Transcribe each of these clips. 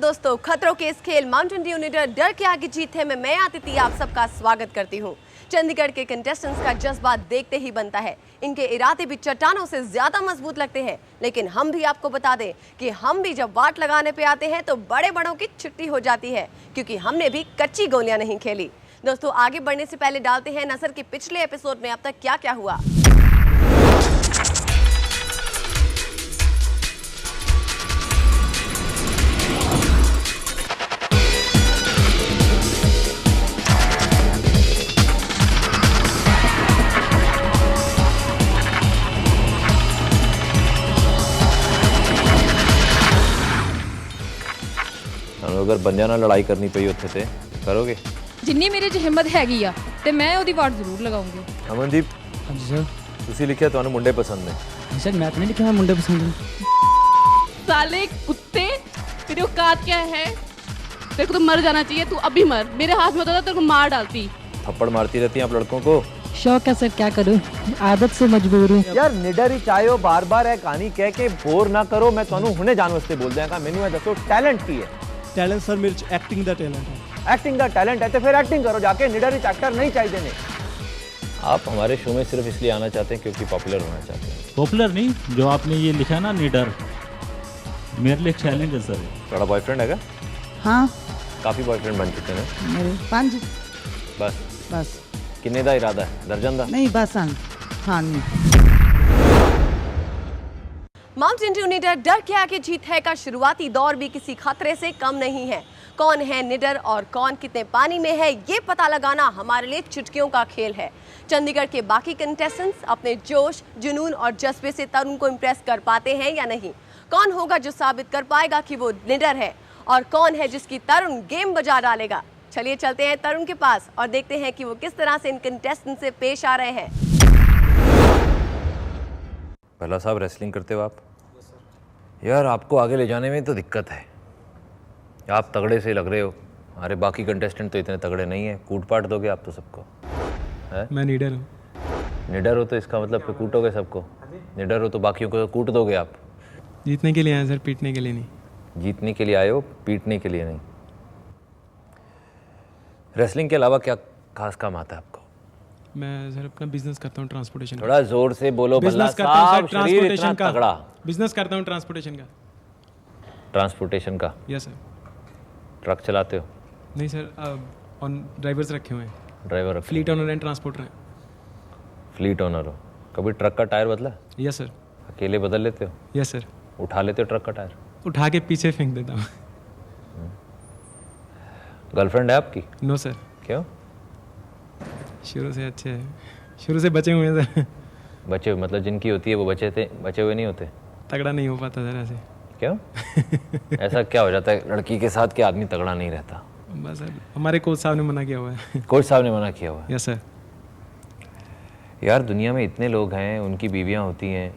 दोस्तों, खतरों के इस खेल माउंटेन ड्यू नीडर डर के आगे जीत है में मैं आतिथि आप सबका स्वागत करती हूँ। चंडीगढ़ के कंटेस्टेंट्स का जज्बा देखते ही बनता है। इनके इरादे भी चट्टानों से ज्यादा मजबूत लगते हैं, लेकिन हम भी आपको बता दें कि हम भी जब वाट लगाने पे आते हैं तो बड़े बड़ों की छुट्टी हो जाती है, क्योंकि हमने भी कच्ची गोलियां नहीं खेली। दोस्तों, आगे बढ़ने से पहले डालते हैं नजर कि पिछले एपिसोड में अब तक क्या क्या हुआ। अगर ਬੰਦਿਆਂ ਨਾਲ ਲੜਾਈ ਕਰਨੀ ਪਈ ਉੱਥੇ ਤੇ ਕਰੋਗੇ? ਜਿੰਨੀ ਮੇਰੇ 'ਚ ਹਿੰਮਤ ਹੈਗੀ ਆ ਤੇ ਮੈਂ ਉਹਦੀ ਵਾਟ ਜ਼ਰੂਰ ਲਗਾਉਂਗੀ। ਅਮਨਦੀਪ, ਹਾਂਜੀ ਸਰ। ਤੁਸੀਂ ਲਿਖਿਆ ਤੁਹਾਨੂੰ ਮੁੰਡੇ ਪਸੰਦ ਨੇ। सर मैं तो नहीं लिखा मुंडे पसंद है। साले कुत्ते, तेरी औकात क्या है? तेरे को तो मर जाना चाहिए, तू अभी मर। मेरे हाथ में होता था तेरे को मार डालती। थप्पड़ मारती रहती हैं आप लड़कों को। शौक है सर, क्या करूँ, आदत से मजबूर हूँ। यार निडर ही चाहो, बार बार है कहानी कह के बोर ना करो। मैं ਤੁਹਾਨੂੰ ਹੁਣੇ ਜਾਣ ਵਾਸਤੇ ਬੋਲ ਦਿਆਂਗਾ। ਮੈਨੂੰ ਇਹ ਦੱਸੋ ਟੈਲੈਂਟ ਕੀ ਹੈ? टैलेंट सर मेरे एक्टिंग का टैलेंट है। एक्टिंग का टैलेंट है तो फिर एक्टिंग करो जाके। निडर ही एक्टर नहीं चाहिए ने। आप हमारे शो में सिर्फ इसलिए आना चाहते हैं क्योंकि पॉपुलर होना चाहते हैं। पॉपुलर नहीं, जो आपने ये लिखा ना निडर, मेरे लिए चैलेंज है सर। थोड़ा बॉयफ्रेंड है? हाँ काफी बॉयफ्रेंड बन चुके हैं मेरे 5 बस। बस किन्ने दा इरादा है? दर्जन दा? नहीं बस हाँ नहीं। माउंटेन ड्यू नीडर डर के आगे जीत है का शुरुआती दौर भी किसी खतरे से कम नहीं है। कौन है निडर और कौन कितने पानी में है, ये पता लगाना हमारे लिए चुटकियों का खेल है। चंडीगढ़ के बाकी कंटेस्टेंट्स अपने जोश, जुनून और जज्बे से तरुण को इम्प्रेस कर पाते हैं या नहीं? कौन होगा जो साबित कर पाएगा कि वो निडर है, और कौन है जिसकी तरुण गेम बजा डालेगा? चलिए चलते हैं तरुण के पास और देखते हैं कि वो किस तरह से इन कंटेस्टेंट से पेश आ रहे हैं। पहला साहब, रेसलिंग करते हो आप? यार आपको आगे ले जाने में तो दिक्कत है। आप तगड़े से लग रहे हो, हमारे बाकी कंटेस्टेंट तो इतने तगड़े नहीं हैं। कूट पाट दोगे आप तो सबको है? मैं नीडर हूँ। निडर हो तो इसका मतलब कि कूटोगे सबको। निडर हो तो बाकियों को कूट दोगे आप। जीतने के लिए आए सर, पीटने के लिए नहीं। जीतने के लिए आए हो, पीटने के लिए नहीं। रेसलिंग के अलावा क्या खास काम आता है आपको? मैं सर अपना बिजनेस करता हूँ ट्रांसपोर्टेशन का। थोड़ा जोर से बोलो। बिजनेस करता हूँ सर ट्रांसपोर्टेशन का। तगड़ा बिजनेस करता हूँ ट्रांसपोर्टेशन का। ट्रांसपोर्टेशन का? Yes sir. ट्रक चलाते हो? नहीं सर, ऑन ड्राइवर्स रखे हुए हैं। Driver? Fleet owner and transporter हैं। फ्लीट ओनर हो? कभी ट्रक का टायर बदला? Yes sir. अकेले बदल लेते हो? Yes sir. उठा लेते हो ट्रक का टायर? उठा के पीछे फेंक देता हूँ। गर्लफ्रेंड है आपकी? No sir. क्यों? शुरू से अच्छे हैं, शुरू से बचे हुए हैं सर। बचे हुए मतलब जिनकी होती है वो बचे हुए नहीं होते? तगड़ा नहीं हो पाता सर ऐसे। क्यों? ऐसा क्या हो जाता है लड़की के साथ कि आदमी तगड़ा नहीं रहता? बस सर, हमारे कोच साहब ने मना किया हुआ है। कोच साहब ने मना किया हुआ है? Yes sir. यार दुनिया में इतने लोग हैं, उनकी बीवियां होती हैं,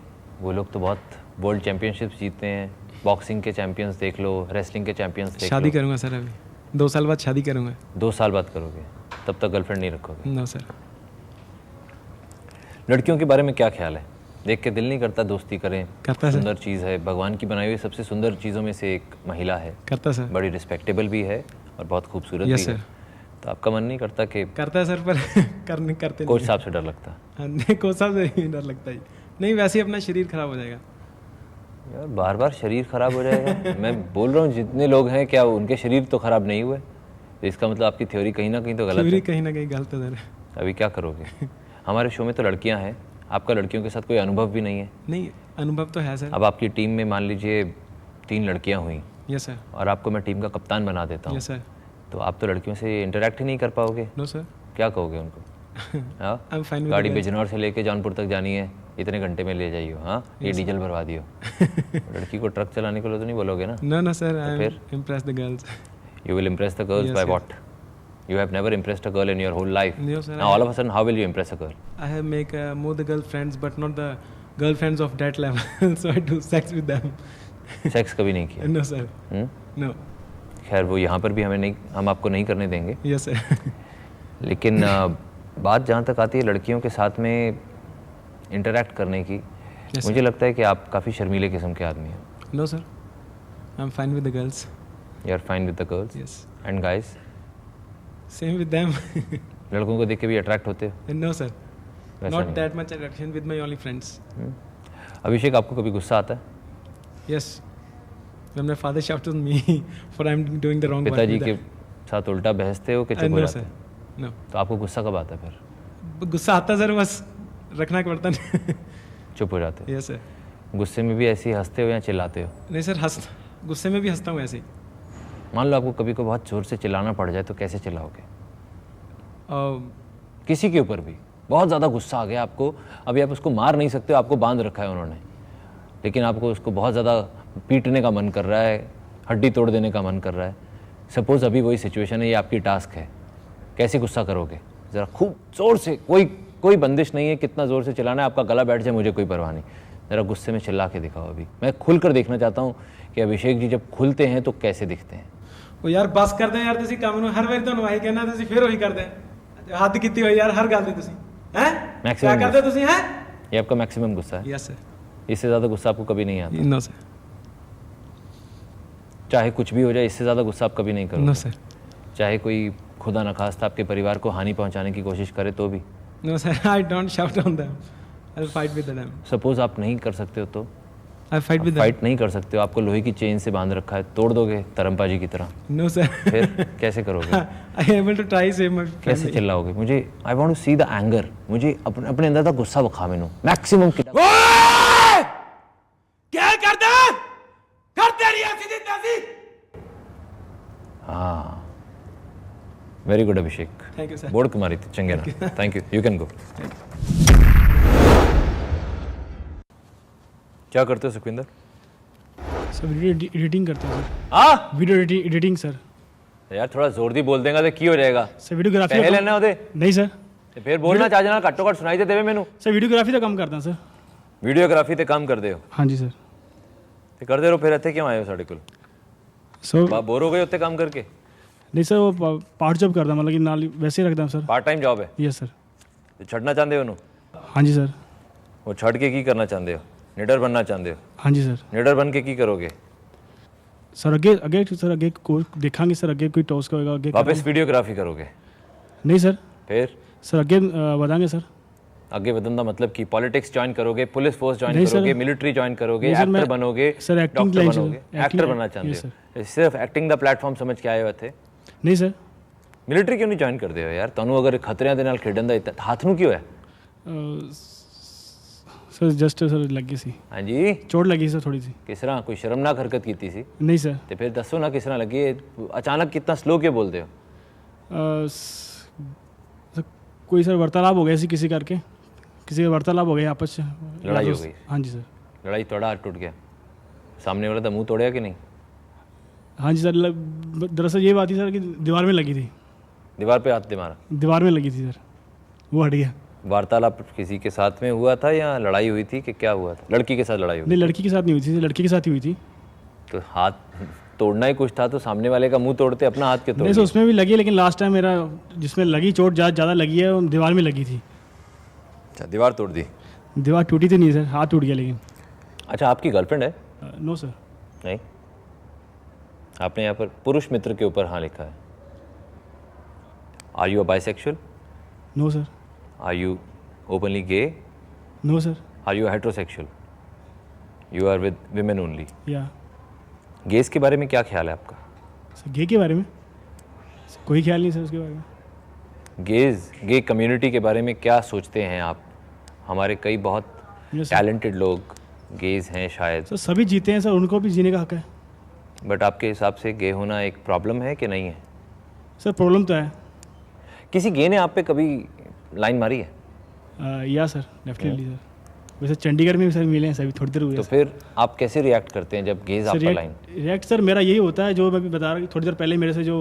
वो लोग तो बहुत वर्ल्ड चैंपियनशिप्स जीतते हैं। बॉक्सिंग के चैंपियंस देख लो, रेसलिंग के चैंपियंस देख लो। शादी करूँगा सर, अभी 2 साल बाद शादी करूँगा। 2 साल बाद करोगे? तब तक गर्लफ्रेंड नहीं रखोगे? No sir. लड़कियों के बारे में क्या ख्याल है? देख के दिल नहीं करता दोस्ती करें? करता सर। सुंदर चीज़ है, भगवान की बनाई हुई सबसे सुंदर चीज़ों में से एक महिला है। करता सर। बड़ी रिस्पेक्टेबल भी है और बहुत खूबसूरत भी यस है। सर। तो आपका मन नहीं करता कि? करता है सर, पर करते कोच नहीं। साहब से डर लगता? हाँ, नहीं, कोच साहब से नहीं डर लगता ही नहीं, वैसे ही अपना शरीर खराब हो जाएगा। यार बार बार शरीर खराब हो जाएगा? मैं बोल रहा हूँ जितने लोग हैं, क्या उनके शरीर तो खराब नहीं हुए? तो इसका मतलब आपकी थ्योरी कहीं ना कहीं तो गलत है। कहीं ना कहीं गलत है सर। अभी क्या करोगे? हमारे शो में तो लड़कियां हैं, आपका लड़कियों के साथ कोई अनुभव भी नहीं है। नहीं, अनुभव तो है सर। अब आपकी टीम में मान लीजिए 3 लड़कियां हुई यस सर। और आपको मैं टीम का कप्तान बना देता हूँ, यस सर। तो आप तो लड़कियों से इंटरेक्ट ही नहीं कर पाओगे। No sir. क्या कहोगे उनको? हाँ, I'm fine with गाड़ी the बिजनौर से लेके जौनपुर तक जानी है, इतने घंटे में ले जाइयो। हाँ, ये डीजल भरवा दियो। लड़की को ट्रक चलाने के लिए तो नहीं बोलोगे ना? नो सर, आई फिर? Am impress the girls. You will impress the girls Yes, by yes. what? You have never impressed a girl in your whole life. No, sir, Now all of a sudden, how will you impress a girl? I have make more the girlfriends, but not the girlfriends of that level. So I do sex with them. Sex कभी नहीं किया? No sir. No. खैर वो यहाँ पर भी हम आपको नहीं करने देंगे। Yes sir. लेकिन बात जहाँ तक आती है लड़कियों के साथ में इंटरेक्ट करने की, मुझे लगता है कि आप काफ़ी शर्मीले किस्म के आदमी हैं। No sir. I'm fine with the girls. You are fine with the girls Yes. And guys? Same with them. लड़कों को देख के भी अट्रैक्ट होते हो? No, sir. वैसा Not नहीं। that much attraction with my only friends. अभिषेक, आपको कभी गुस्सा आता है? Yes. When my father shouts on me for I'm doing the wrong work. पिताजी with के that. साथ उल्टा बहसते हो कि चुप हो No, जाते sir. हो? No. तो आपको गुस्सा कब आता है फिर? गुस्सा आता सर, बस रखना पड़ता नहीं. चुप हो जाते हो? Yes, sir. गुस्से में भी ऐसे ही हंसते हो या चिल्लाते हो? नहीं सर, गुस्से में भी हंसता हूँ ऐसे ही. मान लो आपको कभी को बहुत जोर से चिल्लाना पड़ जाए तो कैसे चिल्लाओगे? किसी के ऊपर भी बहुत ज़्यादा गुस्सा आ गया आपको, अभी आप उसको मार नहीं सकते हो, आपको बांध रखा है उन्होंने, लेकिन आपको उसको बहुत ज़्यादा पीटने का मन कर रहा है, हड्डी तोड़ देने का मन कर रहा है. सपोज़ अभी वही सिचुएशन है, ये आपकी टास्क है, कैसे गुस्सा करोगे? ज़रा खूब ज़ोर से, कोई बंदिश नहीं है कितना ज़ोर से चिल्लाना है, आपका गला बैठ जाए मुझे कोई परवाह नहीं. ज़रा गुस्से में चिल्ला के दिखाओ. अभी मैं खुल कर देखना चाहता हूँ कि अभिषेक जी जब खुलते हैं तो कैसे दिखते हैं. ਉਹ ਯਾਰ ਬਸ ਕਰਦੇ ਯਾਰ, ਤੁਸੀਂ ਕੰਮ ਨੂੰ ਹਰ ਵਾਰੀ ਤੁਹਾਨੂੰ ਆਹੀ ਕਹਿਣਾ, ਤੁਸੀਂ ਫਿਰ ਉਹੀ ਕਰਦੇ. ਹੱਦ ਕੀਤੀ ਹੋਈ ਯਾਰ ਹਰ ਗੱਲ ਦੀ ਤੁਸੀਂ. ਹੈ ਕੀ Maximum ਕਰਦੇ ਤੁਸੀਂ? ਹੈ ये आपका मैक्सिमम गुस्सा है? Yes sir. इससे ज़्यादा गुस्सा आपको कभी नहीं आता? No sir. चाहे कुछ भी हो जाए, इससे ज़्यादा गुस्सा आप कभी नहीं करोगे? No sir. चाहे कोई खुदा न खास्ता आपके परिवार को हानि पहुंचाने की कोशिश करे तो भी? No sir, I don't shout on them. I will fight with them. Suppose आप नहीं कर सकते हो तो? I fight with them. Fight नहीं कर सकते हो, आपको लोहे की चेन से बांध रखा है, तोड़ दोगे तरम्पा जी की तरह? No sir. फिर कैसे करोगे? I able to try save my कैसे चिल्लाओगे? मुझे I want to see the anger, मुझे अपने अंदर का गुस्सा बखा मैनू मैक्सिमम क्या करदा कर तेरी सीधी तसी. हाँ, very good Abhishek. Thank you sir. बोर्ड कुमारी थी चंगे ना. Thank you, you can go. क्या करते हो सुखविंदर? सर वीडियो एडिटिंग करते हैं सर. हाँ वीडियो एडिटिंग सर. यार थोड़ा जोर दी बोल देगा तो की हो जाएगा? सर वीडियोग्राफी पैसे लेना होते नहीं सर. ਤੇ ਫਿਰ ਬੋਲਣਾ ਚੱਜ ਨਾਲ, ਘੱਟੋ ਘੱਟ ਸੁਣਾਈ ਤੇ ਦੇਵੇ ਮੈਨੂੰ. सर वीडियोग्राफी का काम करता सर. ਵੀਡੀਓਗ੍ਰਾਫੀ ਤੇ ਕੰਮ ਕਰਦੇ ਹੋ? हाँ जी सर. ਤੇ ਕਰਦੇ ਰਹੋ, ਫਿਰ ਇੱਥੇ ਕਿਉਂ ਆਏ ਹੋ ਸਾਡੇ ਕੋਲ? सर ਬਾ ਬੋਰ ਹੋ ਗਏ ਉੱਥੇ ਕੰਮ ਕਰਕੇ? नहीं सर, वो पार्ट जॉब करता मतलब कि नाल वैसे ही रखता हूँ सर. ਪਾਰਟ ਟਾਈਮ ਜੌਬ ਹੈ यस सर. ਤੇ ਛੱਡਣਾ ਚਾਹੁੰਦੇ ਹੋ ਉਹਨੂੰ? हाँ जी सर. ਉਹ ਛੱਡ ਕੇ ਕੀ ਕਰਨਾ ਚਾਹੁੰਦੇ ਹੋ? ਨਿਡਰ बनना चाहते हो? हाँ जी सर. निडर बन के की करोगे? सर अगे कोई देखांगे सर, अगे कोई टॉस का होगा आगे. वापस वीडियोग्राफी करोगे? नहीं सर. फिर सर अगे बताएंगे सर. आगे बदलने का मतलब कि पॉलिटिक्स ज्वाइन करोगे, पुलिस फोर्स ज्वाइन नहीं सर। करोगे, मिलिट्री ज्वाइन करोगे, नहीं सर, एक्टर मैं- बनोगे, सर, एक्टिंग डॉक्टर लाइन से- बनोगे, एक्टिंग- एक्टर बनना चाहते यस हो? सिर्फ एक्टिंग ਦਾ ਪਲੇਟਫਾਰਮ ਸਮਝ ਕੇ ਆਏ ਹੋ ਇੱਥੇ? नहीं सर. ਮਿलिट्री ਕਿਉਂ ਨਹੀਂ ज्वाइन ਕਰਦੇ ਹੋ ਯਾਰ? ਤੁਹਾਨੂੰ ਅਗਰ ਖਤਰਿਆਂ ਦੇ ਨਾਲ ਖੇਡਣ ਦਾ ਹੱਥ ਨੂੰ ਕੀ ਹੋਇਆ? सर जस्ट सर लगी सी ਹਾਂਜੀ, चोट लगी सर थोड़ी सी. ਕਿਸ ਤਰ੍ਹਾਂ ਕੋਈ ਸ਼ਰਮਨਾਕ ਹਰਕਤ ਕੀਤੀ ਸੀ? नहीं सर. ਤੇ ਫਿਰ ਦੱਸੋ ਨਾ ਕਿਸ ਤਰ੍ਹਾਂ ਲੱਗੀ? ਅਚਾਨਕ कितना स्लो क्यों बोलते हो? सर कोई सर वार्तालाप हो गया सी किसी करके, किसी का वार्तालाप हो गया आपस में. लड़ाई हो गई? हाँ जी सर. लड़ाई तोड़ा हाथ टूट गया? सामने वाला तो मुंह तोड़ेगा कि नहीं? हाँ जी सर. दरअसल ये बात थी सर कि दीवार में लगी थी. दीवार पे हाथ दे मारा? दीवार में लगी थी सर, वो हट गया. वार्तालाप किसी के साथ में हुआ था या लड़ाई हुई थी कि क्या हुआ था? लड़की के साथ लड़ाई हुई? नहीं लड़की के साथ नहीं हुई थी, लड़के के साथ ही हुई थी. तो हाथ तोड़ना ही कुछ था तो सामने वाले का मुंह तोड़ते, अपना हाथ क्यों तोड़ नहीं सर दिया? उसमें भी लगी, लेकिन लास्ट टाइम मेरा जिसमें लगी चोट ज़्यादा लगी है वो दीवार में लगी थी. अच्छा, दीवार तोड़ दी? दीवार टूटी थी नहीं सर, हाथ टूट गया. लेकिन अच्छा, आपकी गर्लफ्रेंड है? No sir. नहीं, आपने यहाँ पर पुरुष मित्र के ऊपर हाँ लिखा है. Are you a bisexual? No sir. Are you openly gay? No sir. Are you heterosexual? You are with women only? या गेस के बारे में क्या ख्याल है आपका? सर गे के बारे में सर, कोई ख्याल नहीं सर उसके बारे में. गे कम्युनिटी के बारे में क्या सोचते हैं आप? हमारे कई बहुत Yes, sir. टैलेंटेड लोग गेज हैं शायद, सर सभी जीते हैं सर, उनको भी जीने का हक है. बट आपके हिसाब से गे होना एक प्रॉब्लम है कि नहीं है? सर प्रॉब्लम तो है. किसी गे ने आप पे कभी लाइन मारी है? या सर डेफिनेटली सर. वैसे चंडीगढ़ में भी सर मिले हैं सर, थोड़ी देर हुई है. तो फिर आप कैसे रिएक्ट करते हैं जब गेज सर आपका लाइन? रिएक्ट सर मेरा यही होता है जो मैं भी बता रहा हूँ, थोड़ी देर पहले मेरे से जो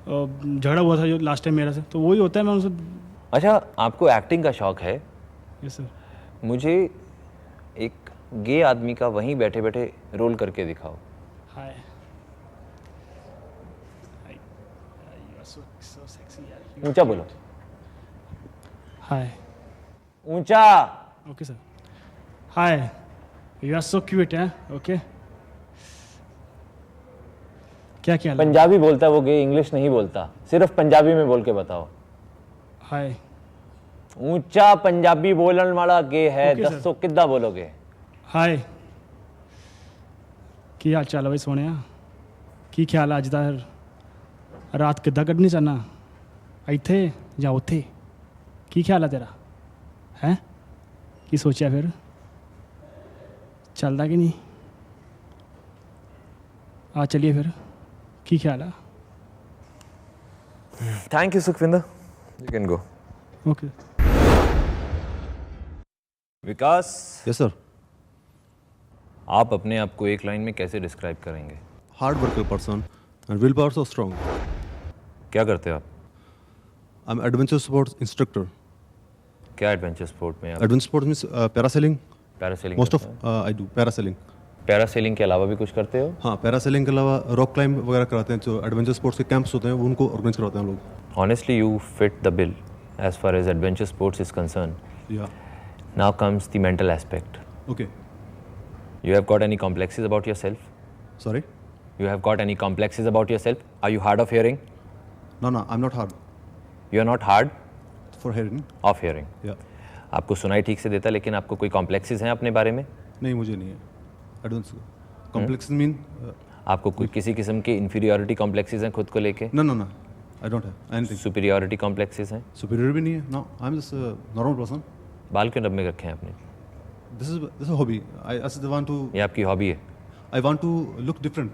झगड़ा हुआ था जो लास्ट टाइम मेरे से, तो वही होता है. मैं उनसे. अच्छा, आपको एक्टिंग का शौक है? Yes sir. मुझे एक गे आदमी का वहीं बैठे बैठे रोल करके दिखाओ. हाय. ऊंचा बोलो. हाय. ऊंचा. Okay sir. Hi. You are so cute है. ओके. क्या ख्याल है? पंजाबी बोलता है वो गे, इंग्लिश नहीं बोलता, सिर्फ पंजाबी में बोल के बताओ। हाय ऊंचा पंजाबी बोलने वाला गे है, Okay, sir. दसो किद्दां बोलोगे? हाय की हाल चाल है भाई सोने की ख्याल है? अज दा रात किद्दां कड्ढनी चाहना, इत्थे जां उत्थे? की ख्याल है तेरा? हैं की सोचा फिर? चलदा कि नहीं? आ चलिए फिर, की ख्याल है? Thank you Sukhwinder, you can go. Okay Vikas, yes sir. आप अपने आप को एक लाइन में कैसे डिस्क्राइब करेंगे? Hard worker person and will power so strong. क्या करते हो आप? I am adventure sports instructor. क्या एडवेंचर स्पोर्ट में आप? Adventure sports means parasailing. Parasailing most of I do parasailing. Parasailing के अलावा भी कुछ करते हो? हाँ, पैरासेलिंग के अलावा रॉक क्लाइंब वगैरह कराते हैं, जो एडवेंचर स्पोर्ट्स के कैंप्स होते हैं वो उनको ऑर्गेनाइज करवाते हैं हम लोग। Honestly, you fit the bill as far as adventure sports is concerned. या Now comes the mental aspect. Okay. You have got any complexes about yourself? Sorry? You have got any complexes about yourself? Are you hard of hearing? No no, I am not hard You are not hard for hearing. of hearing. या आपको सुनाई ठीक से देता, लेकिन आपको कोई complexes हैं अपने बारे में? नहीं, मुझे नहीं है एडवेंचर कॉम्प्लेक्स मीन। आपको कोई किसी किस्म के इन्फीरियोरिटी कॉम्प्लेक्सेस हैं खुद को लेके? No no no, I don't have anything. Superiority complexes हैं? सुपीरियर भी नहीं है। No, I am just normal person. बाल क्यों रब में रखे हैं आपने? This is hobby. I just want to, ये आपकी हॉबी है? I want to look different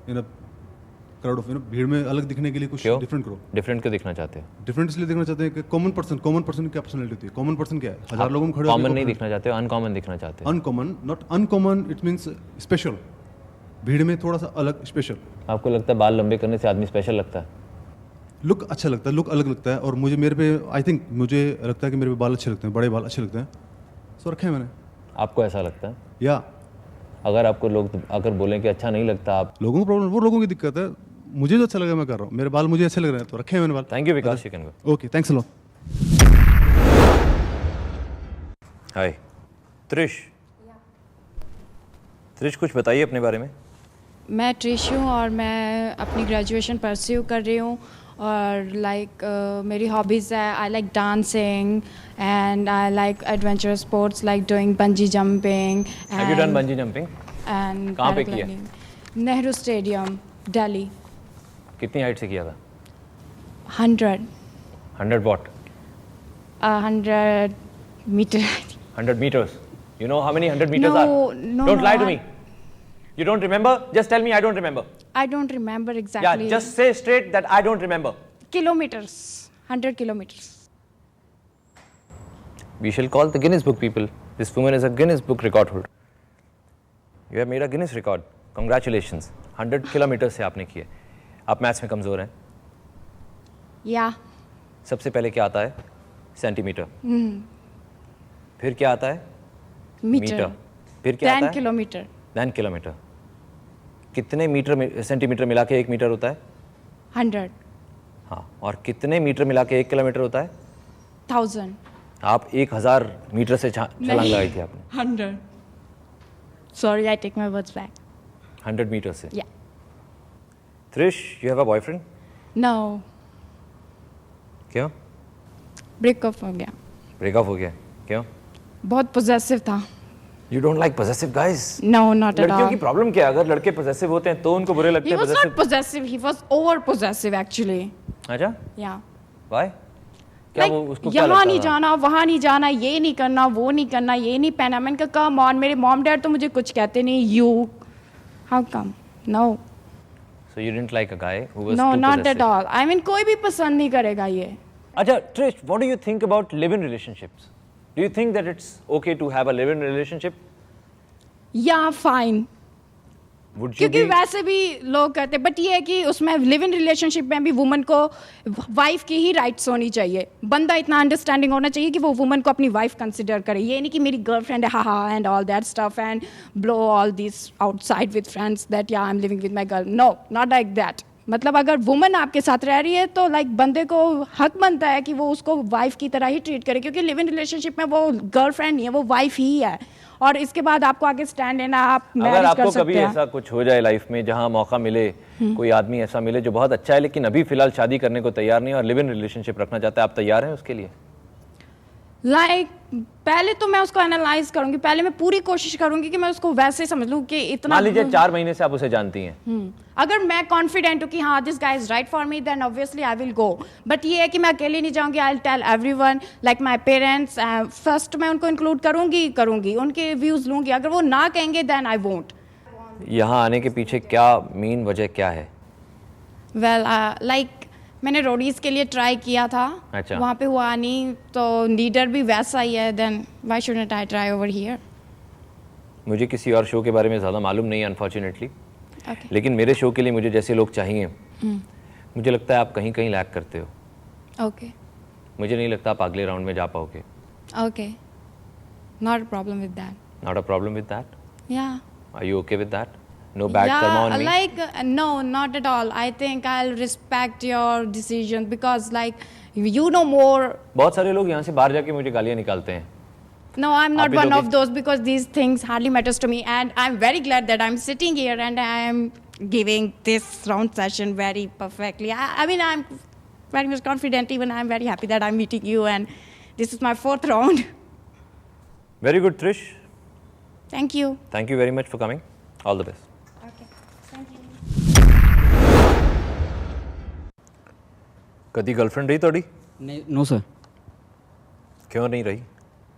in a crowd of, भीड़ में अलग दिखने के लिए कुछ क्यों? डिफरेंट करो। डिफरेंट क्यों दिखना चाहते हो? डिफरेंट इसलिए देखना चाहते हैं कि कॉमन पर्सन की क्या पर्सनैलिटी होती है? कॉमन पर्सन क्या है? हजार लोगों में खड़े कॉमन नहीं दिखना चाहते हो, अनकॉमन दिखना चाहते हो? Uncommon, not uncommon, it means special. भीड़ में थोड़ा सा अलग, स्पेशल। आपको लगता है बाल लंबे करने से आदमी स्पेशल लगता है? लुक अच्छा लगता है, लुक अलग लगता है। और मुझे, मेरे पे आई थिंक, मुझे लगता है कि मेरे पे बाल अच्छे लगते हैं, बड़े बाल अच्छे लगते हैं, सो रखे हैं मैंने। आपको ऐसा लगता है? या अगर आपको लोग अगर बोलें कि अच्छा नहीं लगता आप? लोगों को प्रॉब्लम, वो लोगों की दिक्कत है। मुझे जो अच्छा लगा मैं कर रहा हूँ, मेरे बाल मुझे अच्छे लग रहे हैं तो रखे हैं मैंने बाल। Thank you Vikas, you can go. Okay, thanks a lot. Hi Trish. Trish, कुछ बताइए अपने बारे में। मैं ट्रिश हूँ और मैं अपनी ग्रेजुएशन परस्यू कर रही हूँ और मेरी हॉबीज़ है, I like dancing and I like adventure sports like doing bungee jumping have you done bungee jumping? And कहाँ पे किया? नेहरू स्टेडियम, दिल्ली। कितनी हाइट से किया था? 100 what? 100 metre. 100 meters. You know how many 100 meters No, are? no, Don't no, lie to I- me. You don't remember? Just tell me I don't remember. I don't remember Yeah, exactly. just say straight that I don't remember. kilometers, 100 kilometers. We shall call the Guinness Book people. This woman is a Guinness Book record holder. You have made a Guinness record. Congratulations. 100 kilometers से आपने किए। आप maths में कमज़ोर हैं? Yeah. सबसे पहले क्या आता है? सेंटीमीटर। फिर क्या आता है? Meter. फिर क्या आता 10 है? kilometer. 10 किलोमीटर। कितने मीटर सेंटीमीटर मिला के 1 मीटर होता है? 100. हाँ, और कितने मीटर मिला के 1 किलोमीटर होता है? 1000. आप 1000 मीटर से छलांग लगाई थी आपने। 100. Sorry, I take my words back. 100 metre से। Yeah. Trish, you have a boyfriend? No. क्यों? ब्रेकअप हो गया। ब्रेकअप हो गया? क्यों? बहुत पोजेसिव था। You don't like possessive guys? No, not at लड़कियों all. की प्रॉब्लम क्या है? अगर लड़के पॉसेसिव होते हैं तो उनको बुरे लगते He हैं was not possessive. possessive. He was over possessive actually. अच्छा, Yeah. व्हाई? क्या वो उसको क्या यहाँ लगता नहीं था? जाना, वहाँ नहीं जाना, ये नहीं करना, वो नहीं करना, ये नहीं पहना। मैंने कहा कम ऑन, मेरे मॉम डैड तो मुझे कुछ कहते नहीं। You, how come? No. So you didn't like a guy who was No, too not possessive. at all. I mean कोई भी पसंद नहीं करेगा ये। अच्छा Trish, what do you think about live-in relationships? Do you think that it's okay to have a live-in relationship? Yeah, fine. Would you क्योंकि be? वैसे भी लोग कहते, बट ये है कि उसमें लिव इन रिलेशनशिप में भी वुमन को वाइफ की ही राइट्स होनी चाहिए। बंदा इतना अंडरस्टैंडिंग होना चाहिए कि वो वुमन को अपनी वाइफ कंसिडर करे। ये नहीं कि मेरी गर्लफ्रेंड है, हा हा and all that stuff and blow all this outside with friends that या I am living with my girl. No, not like that. मतलब अगर वुमन आपके साथ रह रही है तो लाइक बंदे को हक बनता है कि वो उसको वाइफ की तरह ही ट्रीट करे, क्योंकि लिव इन रिलेशनशिप में वो गर्लफ्रेंड नहीं है, वो वाइफ ही है। और इसके बाद आपको आगे स्टैंड लेना, आप अगर मैरिज कर आपको सकते कभी हैं। ऐसा कुछ हो जाए लाइफ में जहां मौका मिले, कोई आदमी ऐसा मिले जो बहुत अच्छा है लेकिन अभी फिलहाल शादी करने को तैयार नहीं है और लिव इन रिलेशनशिप रखना चाहता है, आप तैयार हैं उसके लिए? लाइक पहले तो मैं उसको एनालाइज करूंगी, पहले मैं पूरी कोशिश करूंगी कि मैं उसको वैसे समझ लूं कि इतना मान लीजिए 4 महीने से आप उसे जानती हैं, अगर मैं कॉन्फिडेंट हूँ कि हाँ this guy is right for me, then obviously I will go. But ये है कि मैं अकेले नहीं जाऊंगी, I will tell everyone like my parents, first मैं उनको इंक्लूड करूंगी, उनके व्यूज लूंगी, अगर वो ना कहेंगे देन आई वोंट। यहाँ आने के पीछे क्या मेन वजह क्या है? वेल लाइक मैंने रोडीज के लिए ट्राई किया था, अच्छा। वहाँ पे हुआ नहीं, तो लीडर भी वैसा ही है, then why shouldn't I try over here. मुझे किसी और शो के बारे में ज़्यादा मालूम नहीं है अनफॉर्चुनेटली, ओके लेकिन मेरे शो के लिए मुझे जैसे लोग चाहिए, मुझे लगता है आप कहीं कहीं लैक करते हो। ओके मुझे नहीं लगता आप अगले राउंड में जा पाओगे। Okay, not a problem with that. Not a problem with that? या are you okay with that? No bad karma on me? like no, not at all. I think I'll respect your decision because like you know more. बहुत सारे लोग यहाँ से बाहर जाके मुझे गालियाँ निकालते हैं। No, I'm आप not भी one दोगे? of those because these things hardly matters to me, and I'm very glad that I'm sitting here and I am giving this round session very perfectly. I mean, I'm very much confident. Even I'm very happy that I'm meeting you, and this is my 4th round. Very good, Trish. Thank you. Thank you very much for coming. All the best. Okay. Thank you. कदी girlfriend रही ਤੁਹਾਡੀ? नहीं no sir. क्यों नहीं रही?